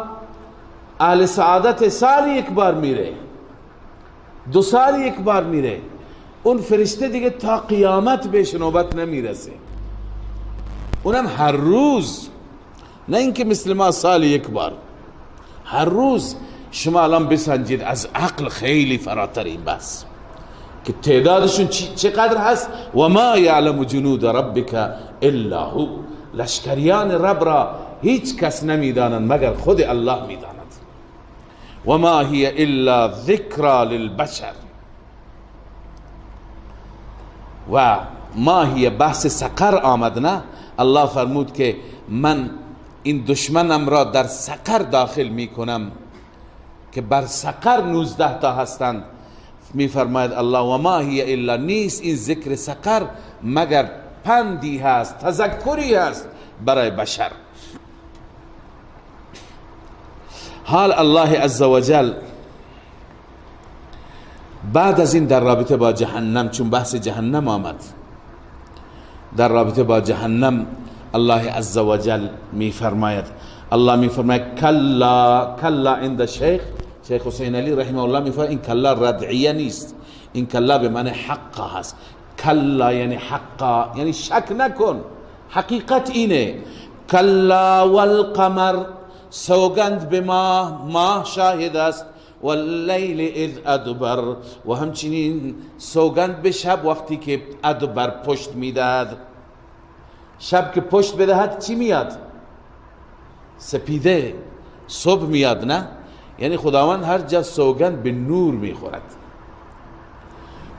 [SPEAKER 2] اهل سعادت سال یک بار میره، 2 سال یک بار میره، اون فرشته دیگه تا قیامت بهش نوبت نمیرسه، اونم هر روز، نه اینکه مثل ما سال یک بار، هر روز. شما الان بسنجید، از عقل خیلی فراتر این بس که تعدادشون چقدر هست. و ما یعلم جنود ربک الا هو، لشکریان رب را هیچ کس نمیدانند مگر خود الله میداند. و ما هی الا ذکرى للبشر. و ما هی بحث سقر آمد، نه؟ الله فرمود که من این دشمنم را در سقر داخل میکنم که بر سقر 19 تا هستند. میفرماید الله و ما هی الا، نیست این ذکر سقر مگر پندی هست، تذکری هست برای بشر. حال الله عزوجل بعد از این در رابطه با جهنم، چون بحث جهنم آمد، در رابطه با جهنم الله عزوجل میفرماید، الله میفرماید کلا عند شیخ حسین علی رحمه الله میفرماید این کلا ردعیه نیست، این کلا به معنی حق هست. کلا یعنی حقا، یعنی شک نکن، حقیقت اینه. کلا والقمر، سوگند به ماه شاهد است، واللیل اذ ادبر، و همچنین سوگند به شب وقتی که ادبر پشت میداد. شب که پشت بدهد چی میاد؟ سپیده، صبح میاد، نه؟ یعنی خداوند هر جا سوگند به نور میخورد.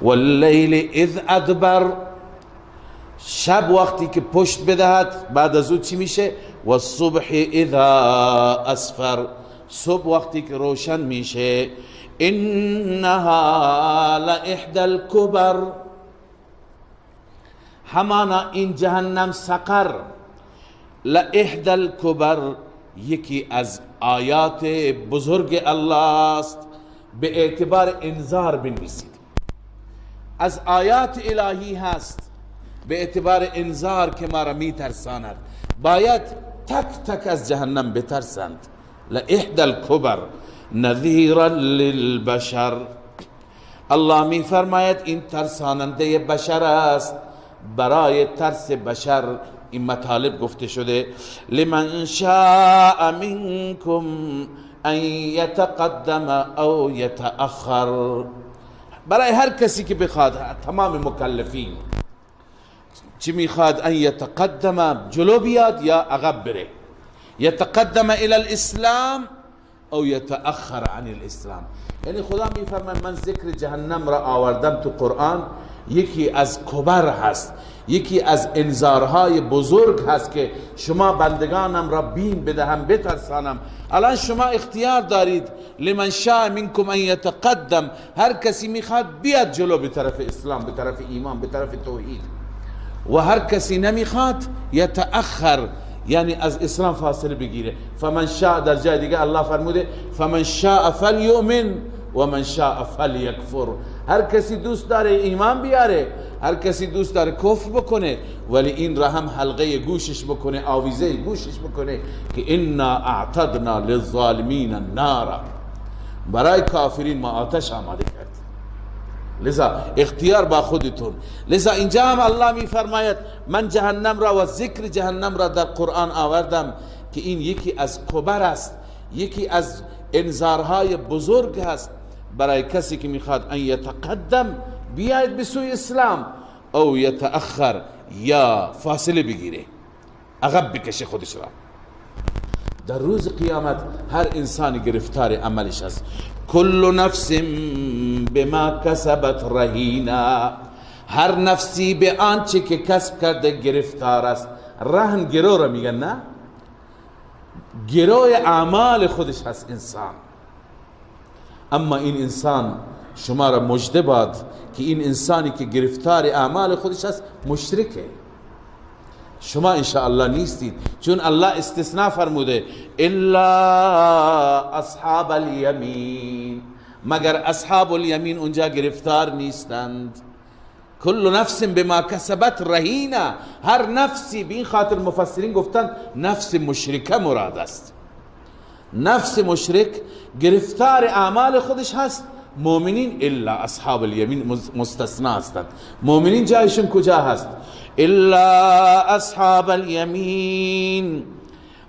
[SPEAKER 2] واللیل اذ ادبر، شب وقتی که پشت بدهد، بعد از اون چی میشه؟ والصبح اذا اسفر، صبح وقتی که روشن میشه. انها لاحدى الكبر، همانا این جهنم سقر، لاحدى الكبر، یکی از آیات بزرگ الله است. به اعتبار انذار بنویسید، از آیات الهی هست، به اعتبار انذار که ما را می ترساند. باید تک تک از جهنم بترسند. لاحدى الكبر نذیرا للبشر، الله می فرماید این ترساننده بشر است، برای ترس بشر. این مطالب گفته شده لمن شاء منکم ان یتقدم او یتأخر، برای هر کسی که بخواد، تمام مکلفین. چی میخواد؟ ان یتقدم، جلو بیاد یا عقب بره، یتقدم الى الاسلام او یتأخر عن الاسلام. یعنی خدا میفرماید من ذکر جهنم را آوردم تو قرآن، یکی از کبر هست، یکی از انذارهای بزرگ هست که شما بندگانم را بین بدهم، بترسانم. الان شما اختیار دارید، لمن شاء منکم ان یتقدم، هر کسی میخواد بیاد جلو به طرف اسلام، به طرف ایمان، به طرف توحید، و هر کسی نمیخواد یتأخر، یعنی از اسلام فاصله بگیره. فمن شاء، در جای دیگه الله فرموده فمن شاء فلیؤمن و من شاء فلیکفر، هر کسی دوست داره ایمان بیاره، هر کسی دوست داره کفر بکنه، ولی این را هم حلقه گوشش بکنه، آویزه گوشش بکنه که انا اعتدنا للظالمین النار، برای کافرین ما آتش آماده کرد. لذا اختیار با خودتون. لذا اینجا هم الله می فرماید من جهنم را و ذکر جهنم را در قرآن آوردم که این یکی از کبر است، یکی از انذارهای بزرگ هست برای کسی که میخواد ان یتقدم، بیاید به سوی اسلام، او یتأخر، یا فاصله بگیره، عقب بکشه خودش را. در روز قیامت هر انسانی گرفتار عملش است. کل نفس بما کسبت رهینا، هر نفسی به آنچه که کسب کرده گرفتار است. رهن گروه را میگن، نه؟ گروه اعمال خودش هست انسان. اما این انسان شما را مژده باد که این انسانی که گرفتار اعمال خودش هست مشرکه، شما انشاءالله نیستید، چون الله استثناء فرموده الا اصحاب الیمین، مگر اصحاب الیمین اونجا گرفتار نیستند. کل نفس بما کسبت رهینه، هر نفسی، به این خاطر مفسرین گفتن نفس مشرکه مراد است. نفس مشرک گرفتار اعمال خودش هست، مؤمنین الا اصحاب الیمین مستثنا هستند. مؤمنین جایشون کجا هست؟ الا اصحاب الیمین،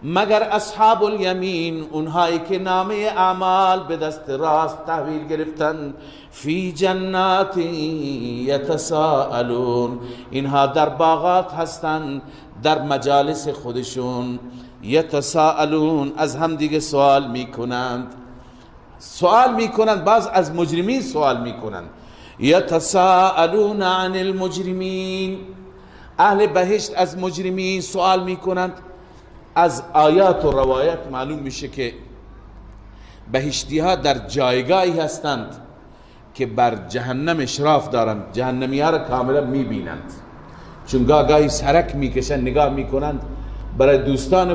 [SPEAKER 2] مگر اصحاب الیمین، اونهایی که نامه اعمال به دست راست تحویل گرفتن، فی جنات یتساءلون، اینها در باغات هستند، در مجالس خودشون، یتساءلون، از هم دیگه سوال میکنند. سوال میکنند، بعض از مجرمین سوال میکنند. یتساءلون عن المجرمین، اهل بهشت از مجرمین سوال میکنند. از آیات و روایت معلوم میشه که بهشتی ها در جایگاهی هستند که بر جهنم اشراف دارند، جهنمی ها را کاملا میبینند، چون گاهی سرک میکشند، نگاه میکنند برای دوستان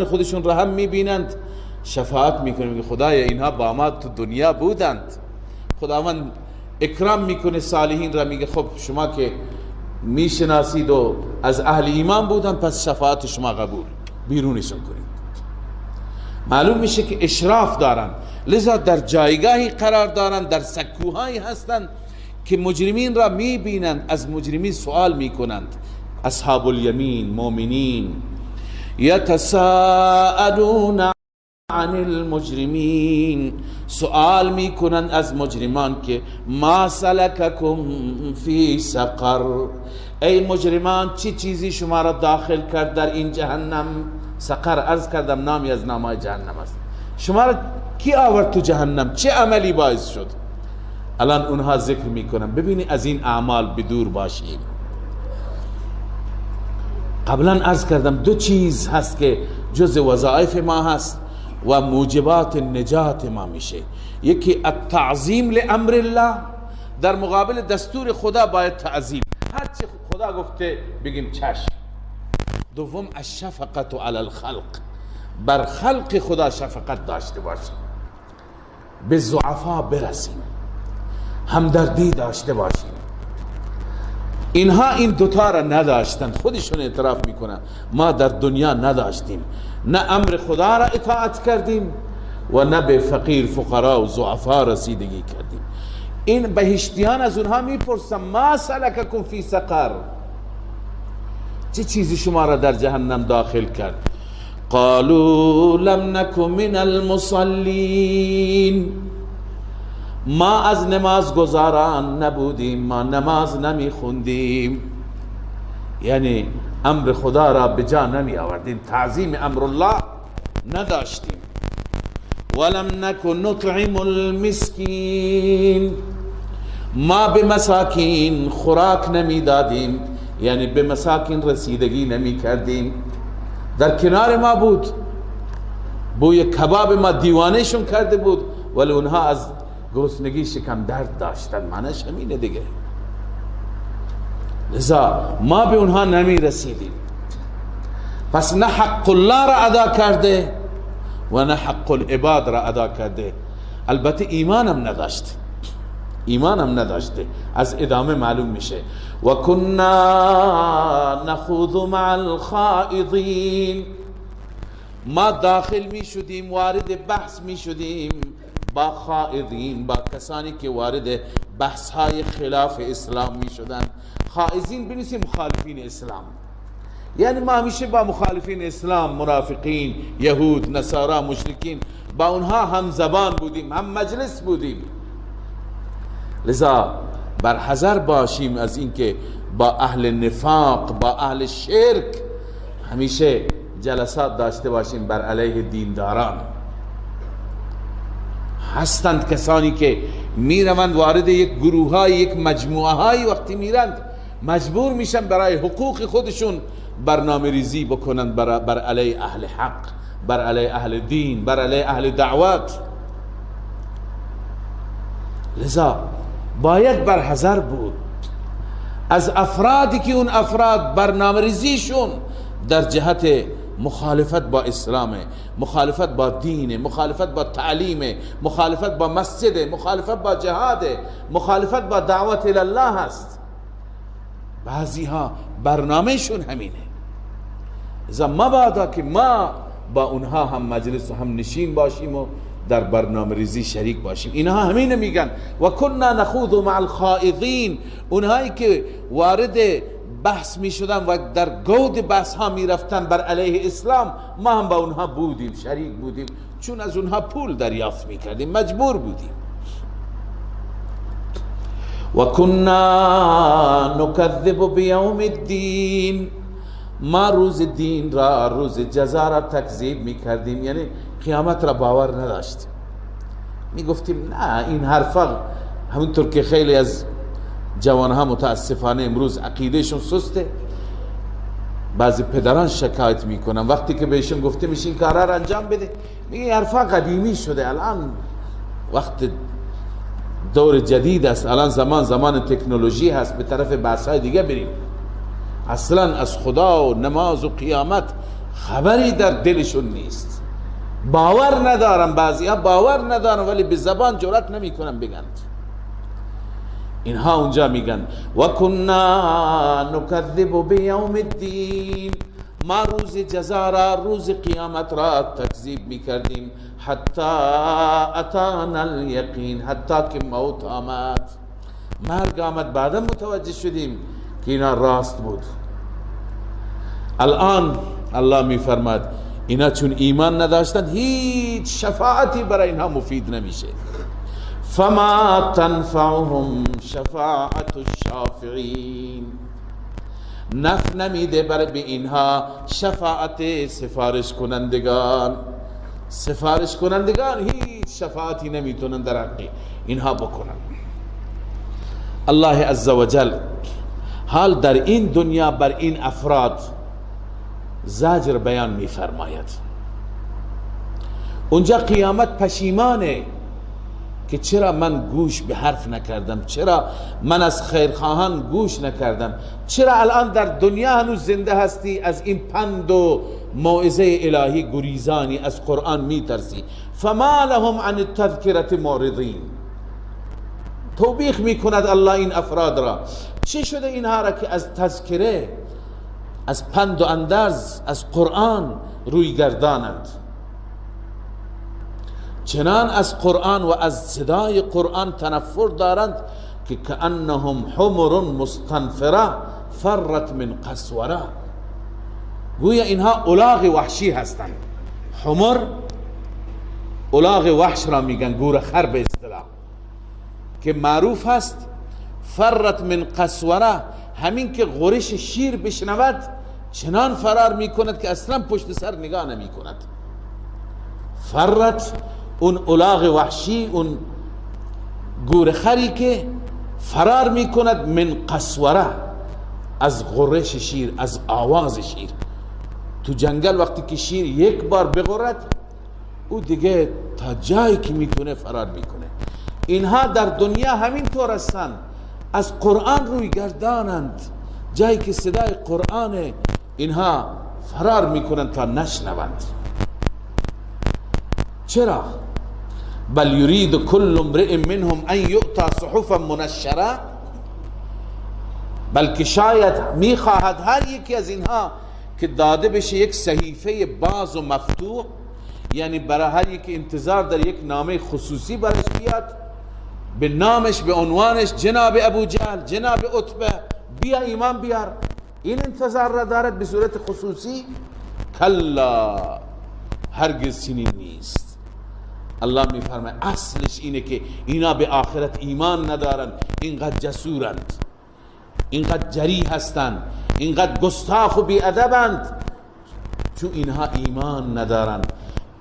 [SPEAKER 2] خودشون را هم میبینند، شفاعت میکنند که خدایا اینها با ما تو دنیا بودند. خداوند اکرام میکنه صالحین را، میگه خب شما که میشناسید و از اهل ایمان بودن، پس شفاعت شما قبول، بیرونشون کنید. معلوم میشه که اشراف دارن، لذا در جایگاهی قرار دارن، در سکوهایی هستند که مجرمین را میبینند، از مجرمین سوال میکنند. اصحاب الیمین مؤمنین یتساءلون عن المجرمین، سوال میکنند از مجرمان که ما سلککم فی سقر، ای مجرمان چی چیزی شما را داخل کرد در این جهنم؟ سقر عرض کردم نامی از نامهای جهنم است. شما را کی آورد تو جهنم؟ چه عملی باعث شد؟ الان اونها ذکر میکنن. ببینی از این اعمال بدور باشیم. قبلا عرض کردم دو چیز هست که جز وظائف ما هست و موجبات نجات ما میشه. یکی التعظیم لامر الله، در مقابل دستور خدا باید تعظیم، هر چی خدا گفته بگیم چشم. دوم الشفقت علی الخلق، بر خلق خدا شفقت داشته باشیم، به ضعفا برسیم، همدردی داشته باشیم. اینها این دوتا را نداشتن، خودشون اعتراف میکنن ما در دنیا نداشتیم، نه امر خدا را اطاعت کردیم و نه به فقیر فقرا و ضعفا رسیدگی کردیم. این بهشتیان از اونها میپرسن ما سلککم فی سقر، چه چیزی شما را در جهنم داخل کرد؟ قالوا لم نکن من المصلین، ما از نماز گزاران نبودیم، ما نماز نمی خوندیم، یعنی امر خدا را به جا نمی آوردیم، تعظیم امر الله نداشتیم. ولم نکن نطعم المسکین، ما به مساکین خوراک نمی دادیم، یعنی به مساکین رسیدگی نمی کردیم. در کنار ما بود، بوی کباب ما دیوانهشون کرده بود، ولی اونها از گرسنگی شکم درد داشتن، معنیش همینه دیگه. لذا ما به اونها نمی رسیدیم. پس نه حق الله را ادا کرده و نه حق العباد را ادا کرده. البته ایمانم نداشته، از ادامه معلوم میشه. و کنا نخوض مع الخائضین، ما داخل می شدیم، وارد بحث می شدیم با خائضین، با کسانی که وارد بحث های خلاف اسلام می شدن. خائضین بنویسیم مخالفین اسلام، یعنی ما همیشه با مخالفین اسلام، منافقین، یهود، نصارا، مشرکین، با اونها هم زبان بودیم، هم مجلس بودیم. لذا برحذر باشیم از اینکه با اهل نفاق، با اهل شرک همیشه جلسات داشته باشیم بر علیه دینداران. هستند کسانی که میروند وارد یک گروه های، یک مجموعه های، وقتی میرند مجبور میشن برای حقوق خودشون برنامه ریزی بکنند بر علیه اهل حق، بر علیه اهل دین، بر علیه اهل دعوت. لذا باید برحذر بود از افرادی که اون افراد برنامه ریزیشون در جهت مخالفت با اسلام، مخالفت با دین، مخالفت با تعلیم، مخالفت با مسجد، مخالفت با جهاد، مخالفت با دعوت الله هست. بعضی ها برنامهشون همینه. اذا مبادا که ما با اونها هم مجلس و هم نشین باشیم و در برنامه ریزی شریک باشیم. اینها همینه میگن و کنا نخوض مع الخائضین. اونهایی که وارد بحث می شدن و در گود بحث ها می رفتن بر علیه اسلام، ما هم با اونها بودیم، شریک بودیم، چون از اونها پول دریافت می کردیم، مجبور بودیم. و کنا نکذب بیوم الدین. ما روز دین را، روز جزا را تکذیب می کردیم، یعنی قیامت را باور نداشتیم. می گفتیم نه این حرفا، همونطور که خیلی از جوانها متاسفانه امروز عقیدهشون سسته. بعضی پدران شکایت میکنن وقتی که بهشون گفته میشه این کارا را انجام بده، میگه حرفا قدیمی شده، الان وقت دور جدید است، الان زمان تکنولوژی هست، به طرف بحث‌های دیگه بریم. اصلا از خدا و نماز و قیامت خبری در دلشون نیست، باور ندارن. بعضی‌ها باور ندارن ولی به زبان جرأت نمیکنن بگن. اینها اونجا میگن و کنا نکذب بیوم الدین. ما روز جزا را، روز قیامت را تکذیب میکردیم. حتی اتانا الیقین، حتی که موت آمد، مرگ آمد، بعدا متوجه شدیم که اینا راست بود. الان الله میفرماد اینا چون ایمان نداشتند هیچ شفاعتی برای اینها مفید نمیشه. فما تنفعهم شفاعت الشافعین. نفع نمیده برای به اینها شفاعت سفارش کنندگان. سفارش کنندگان هیچ شفاعتی نمیتونن در حق اینها بکنن. الله عزوجل حال در این دنیا بر این افراد زجر بیان میفرماید. اونجا قیامت پشیمانه که چرا من گوش به حرف نکردم، چرا من از خیرخواهان گوش نکردم، چرا الان در دنیا هنوز زنده هستی از این پند و موعظه الهی گریزانی، از قرآن میترسی. فما لهم عن التذکرة معرضین. توبیخ میکند الله این افراد را. چه شده اینها را که از تذکره، از پند و اندرز از قرآن روی گردانند؟ چنان از قرآن و از صدای قرآن تنفر دارند که کأنهم حمر مستنفره فرت من قسوره. گویا اینها الاغ وحشی هستند. حمر الاغ وحش را میگن، گور خر به اصطلاح، که معروف هست. فرت من قسوره، همین که غرش شیر بشنود چنان فرار میکند که اصلا پشت سر نگاه نمی کند. فرت اون الاغ وحشی، اون گور خری که فرار میکند من قسوره، از غرش شیر، از آواز شیر. تو جنگل وقتی که شیر یک بار بغرد او دیگه تا جایی که میتونه فرار میکنه. اینها در دنیا همین طور هستند، از قرآن روی گردانند، جایی که صدای قرآن اینها فرار میکنند تا نشنوند. چرا؟ بل یرید کل امرئ منهم ان یؤتی صحفا منشره. بلکه شاید میخواهد هر یکی از اینها که داده بشه یک صحیفه باز و مفتوح، یعنی برای هر یکی انتظار در یک نامه خصوصی برش بیاد، به نامش، به عنوانش، جناب ابو جهل، جناب عتبه، بیا ایمان بیار. این انتظار را دارد به صورت خصوصی؟ کلا، هرگز چنین نیست. الله میفرماید اصلش اینه که اینا به آخرت ایمان ندارن، اینقدر جسورند، اینقدر جری هستند، اینقدر گستاخ و بی‌ادبند، چون اینها ایمان ندارن.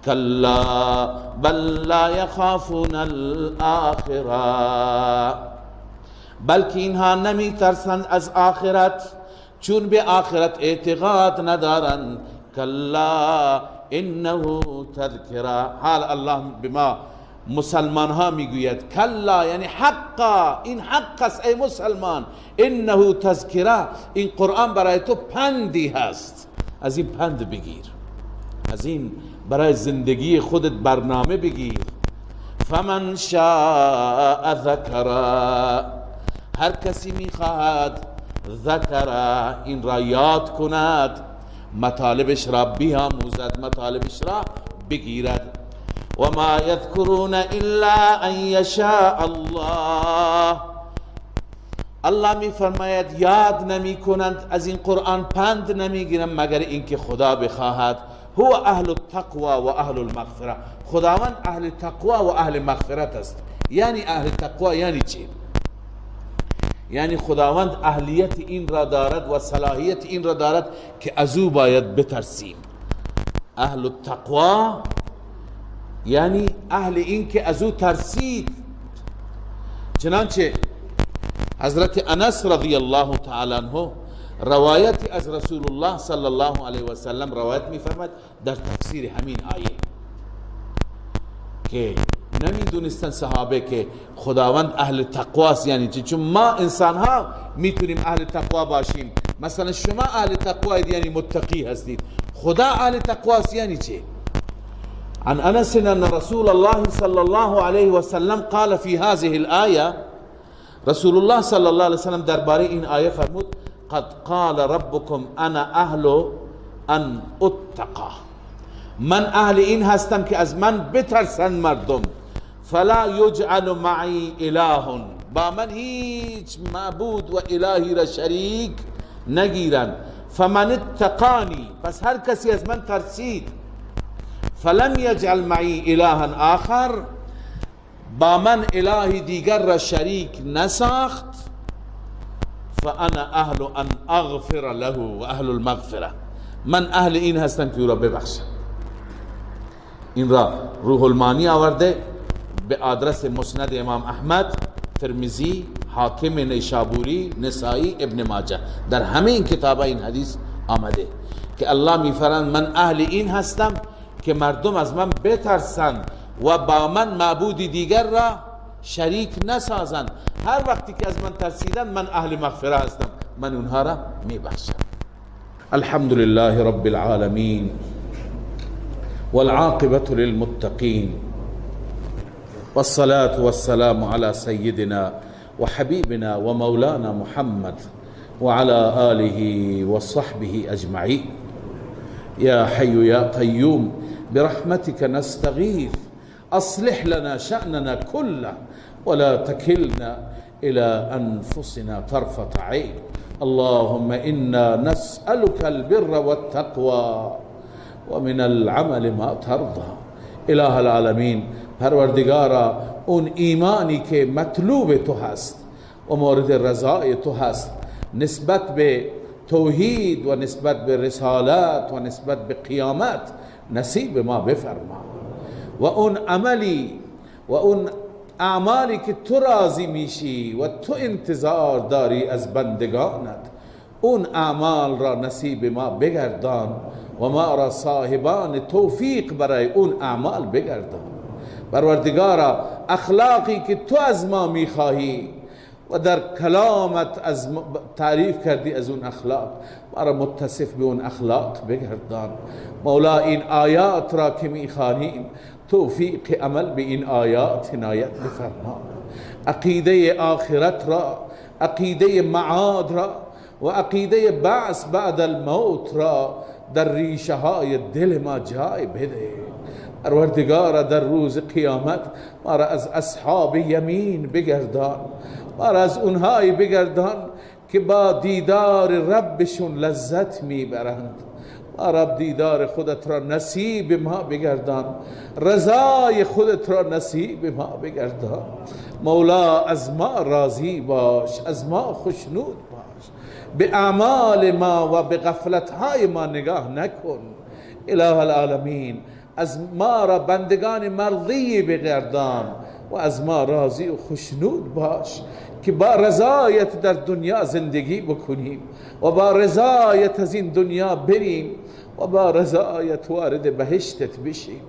[SPEAKER 2] کلا بل لا یخافون الاخره. بلکه اینها نمی ترسند از آخرت، چون به آخرت اعتقاد ندارن. کلا انه تذکره. حال الله به ما مسلمان ها میگوید کلا، یعنی حقا، این حق است ای مسلمان، انه تذکره، این قرآن برای تو پندی هست، از این پند بگیر، از این برای زندگی خودت برنامه بگیر. فمن شاء ذکره، هر کسی میخواهد ذکره، این را یاد کند، مطالبش را بیاموزد، مطالبش را بگیرد. و ما یذکرون الا ان یشاء الله، الله می فرماید یاد نمی کنند، از این قرآن پند نمی گیرند مگر اینکه خدا بخواهد. هو اهل التقوى و اهل المغفره، خداوند اهل تقوا و اهل مغفرت است. یعنی اهل تقوا یعنی چی؟ یعنی خداوند اهلیت این را دارد و صلاحیت این را دارد که از او باید بترسیم. اهل التقوا یعنی اهل این که از او ترسید. چنانچه حضرت انس رضی الله تعالی عنه روایتی از رسول الله صلی الله علیه و سلم روایت می‌فرماید در تفسیر همین آیه که نمیدونستن صحابه که خداوند اهل تقواست یعنی چی. چون ما انسان ها میتونیم اهل تقوا باشیم، مثلا شما اهل تقواید یعنی متقی هستید، خدا اهل تقواست یعنی چی؟ عن انس ان رسول الله صلی الله علیه و سلم قال في هذه الايه، رسول الله صلی الله علیه و سلم درباره این آیه فرمود قد قال ربكم انا اهل ان اتقى، من اهل این هستم که از من بترسن مردم. فلا یجعل معی اله، با من هیچ معبود و الهی را شریک نگیرن. فمن اتقانی، پس هر کسی از من ترسید، فلم یجعل معی اله آخر، با من الهی دیگر را شریک نساخت، فانا اهل ان اغفر له و اهل المغفره، من اهل این هستم که او را ببخشم. این را روح المانی آورده به آدرس مسند امام احمد، ترمذی، حاکم نیشابوری، نسائی، ابن ماجه، در همه این کتابا این حدیث آمده که الله میفرماید من اهل این هستم که مردم از من بترسند و با من معبودی دیگر را شریک نسازند. هر وقتی که از من ترسیدن من اهل مغفره هستم، من اونها را میبخشم. الحمد لله رب العالمين والعاقبة للمتقين والصلاة والسلام على سيدنا وحبيبنا ومولانا محمد وعلى آله وصحبه أجمعين. يا حي يا قيوم برحمتك نستغيث، أصلح لنا شأننا كله ولا تكلنا إلى أنفسنا طرفة عين. اللهم إنا نسألك البر والتقوى ومن العمل ما ترضى. اله العالمین، پروردگارا اون ایمانی که مطلوب تو هست و مورد رضای تو هست نسبت به توحید و نسبت به رسالت و نسبت به قیامت نصیب ما بفرما، و اون عملی و اون اعمالی که تو راضی میشی و تو انتظار داری از بندگانت، اون اعمال را نصیب ما بگردان و ما را صاحبان توفیق برای اون اعمال بگردان. پروردگارا اخلاقی که تو از ما میخواهی و در کلامت از تعریف کردی از اون اخلاق، ما را متصف به اون اخلاق بگردان. مولا این آیات را که میخوانیم توفیق عمل به این آیات عنایت بفرما. عقیده آخرت را، عقیده معاد را و عقیده بعث بعد الموت را در ریشه های دل ما جای بده. پروردگار در روز قیامت ما را از اصحاب یمین بگردان، ما را از اونهایی بگردان که با دیدار ربشون لذت میبرند. ما را دیدار خودت را نصیب ما بگردان، رضای خودت را نصیب ما بگردان. مولا از ما راضی باش، از ما خوشنود باش، به اعمال ما و به غفلت‌های ما نگاه نکن. اله العالمین، از ما را بندگان مرضی بگردان و از ما راضی و خوشنود باش که با رضایت در دنیا زندگی بکنیم و با رضایت از این دنیا بریم و با رضایت وارد بهشتت بشیم.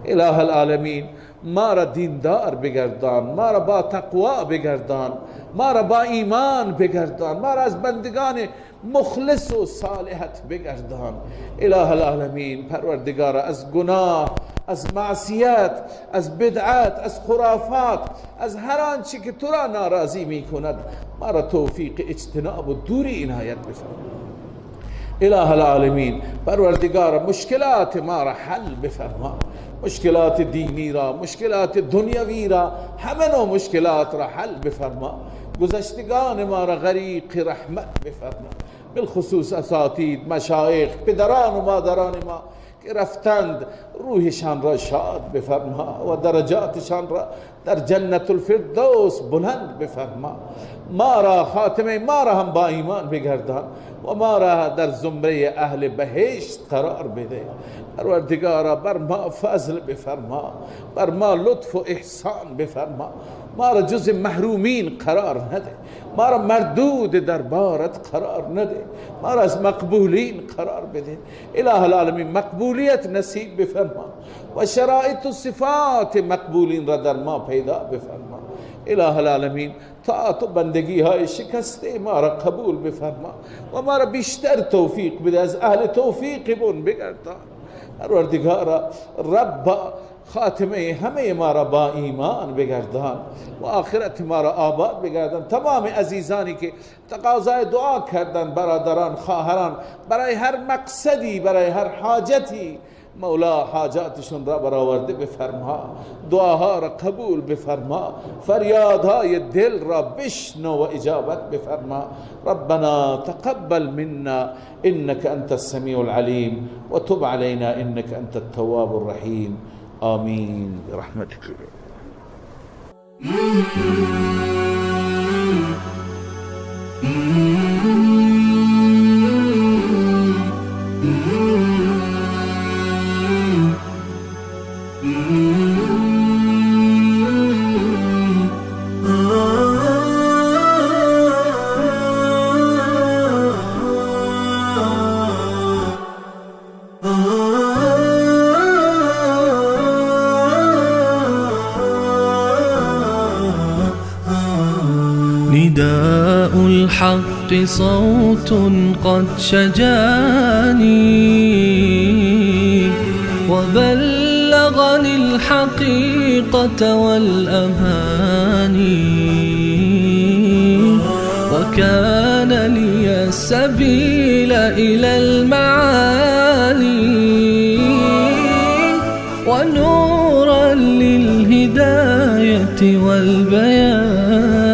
[SPEAKER 2] اله العالمین ما را دیندار بگردان، ما را با تقوا بگردان، ما را با ایمان بگردان، ما را از بندگان مخلص و صالحت بگردان. اله العالمین پروردگار، از گناه، از معصیت، از بدعت، از خرافات، از هر آنچه که تو را ناراضی می کند ما را توفیق اجتناب و دوری عنایت بفرما. اله العالمین پروردگار مشکلات ما را حل بفرما، مشکلات دینی را، مشکلات دنیوی را، همه نوع مشکلات را حل بفرما. گذشتگان ما را غریق رحمت بفرما، بالخصوص اساتید، مشایخ، پدران و مادران ما که رفتند، روحشان را شاد بفرما و درجاتشان را در جنت الفردوس بلند بفرما. ما را، خاتمه ما را هم با ایمان بگردان و ما را در زمره اهل بهشت قرار بده. پروردگارا بر ما فضل بفرما، بر ما لطف و احسان بفرما، ما را جز محرومین قرار نده، ما را مردود دربارت قرار نده، ما را از مقبولین قرار بده. اله العالمین مقبولیت نصیب بفرما و شرایط و صفات مقبولین را در ما پیدا بفرما. اله العالمین طاعت و بندگی های شکسته ما را قبول بفرما و ما را بیشتر توفیق بده، از اهل توفیق بون بگردان. پروردگارا رب خاتمه همه ما را با ایمان بگردان و آخرت ما را آباد بگردان. تمام عزیزانی که تقاضای دعا کردن، برادران، خواهران، برای هر مقصدی، برای هر حاجتی، مولا حاجاتشون را برآورده بفرما، دعاها را قبول بفرما، فریادهای دل را بشنو و اجابت بفرما. ربنا تقبل منا انك انت السميع العليم وتب علينا انك انت التواب الرحيم. آمين برحمتك.
[SPEAKER 1] نداء الحق صوت قد شجاني وبلغني الحقيقة والأماني، وكان لي السبيل إلى المعالي ونورا للهداية والبيان.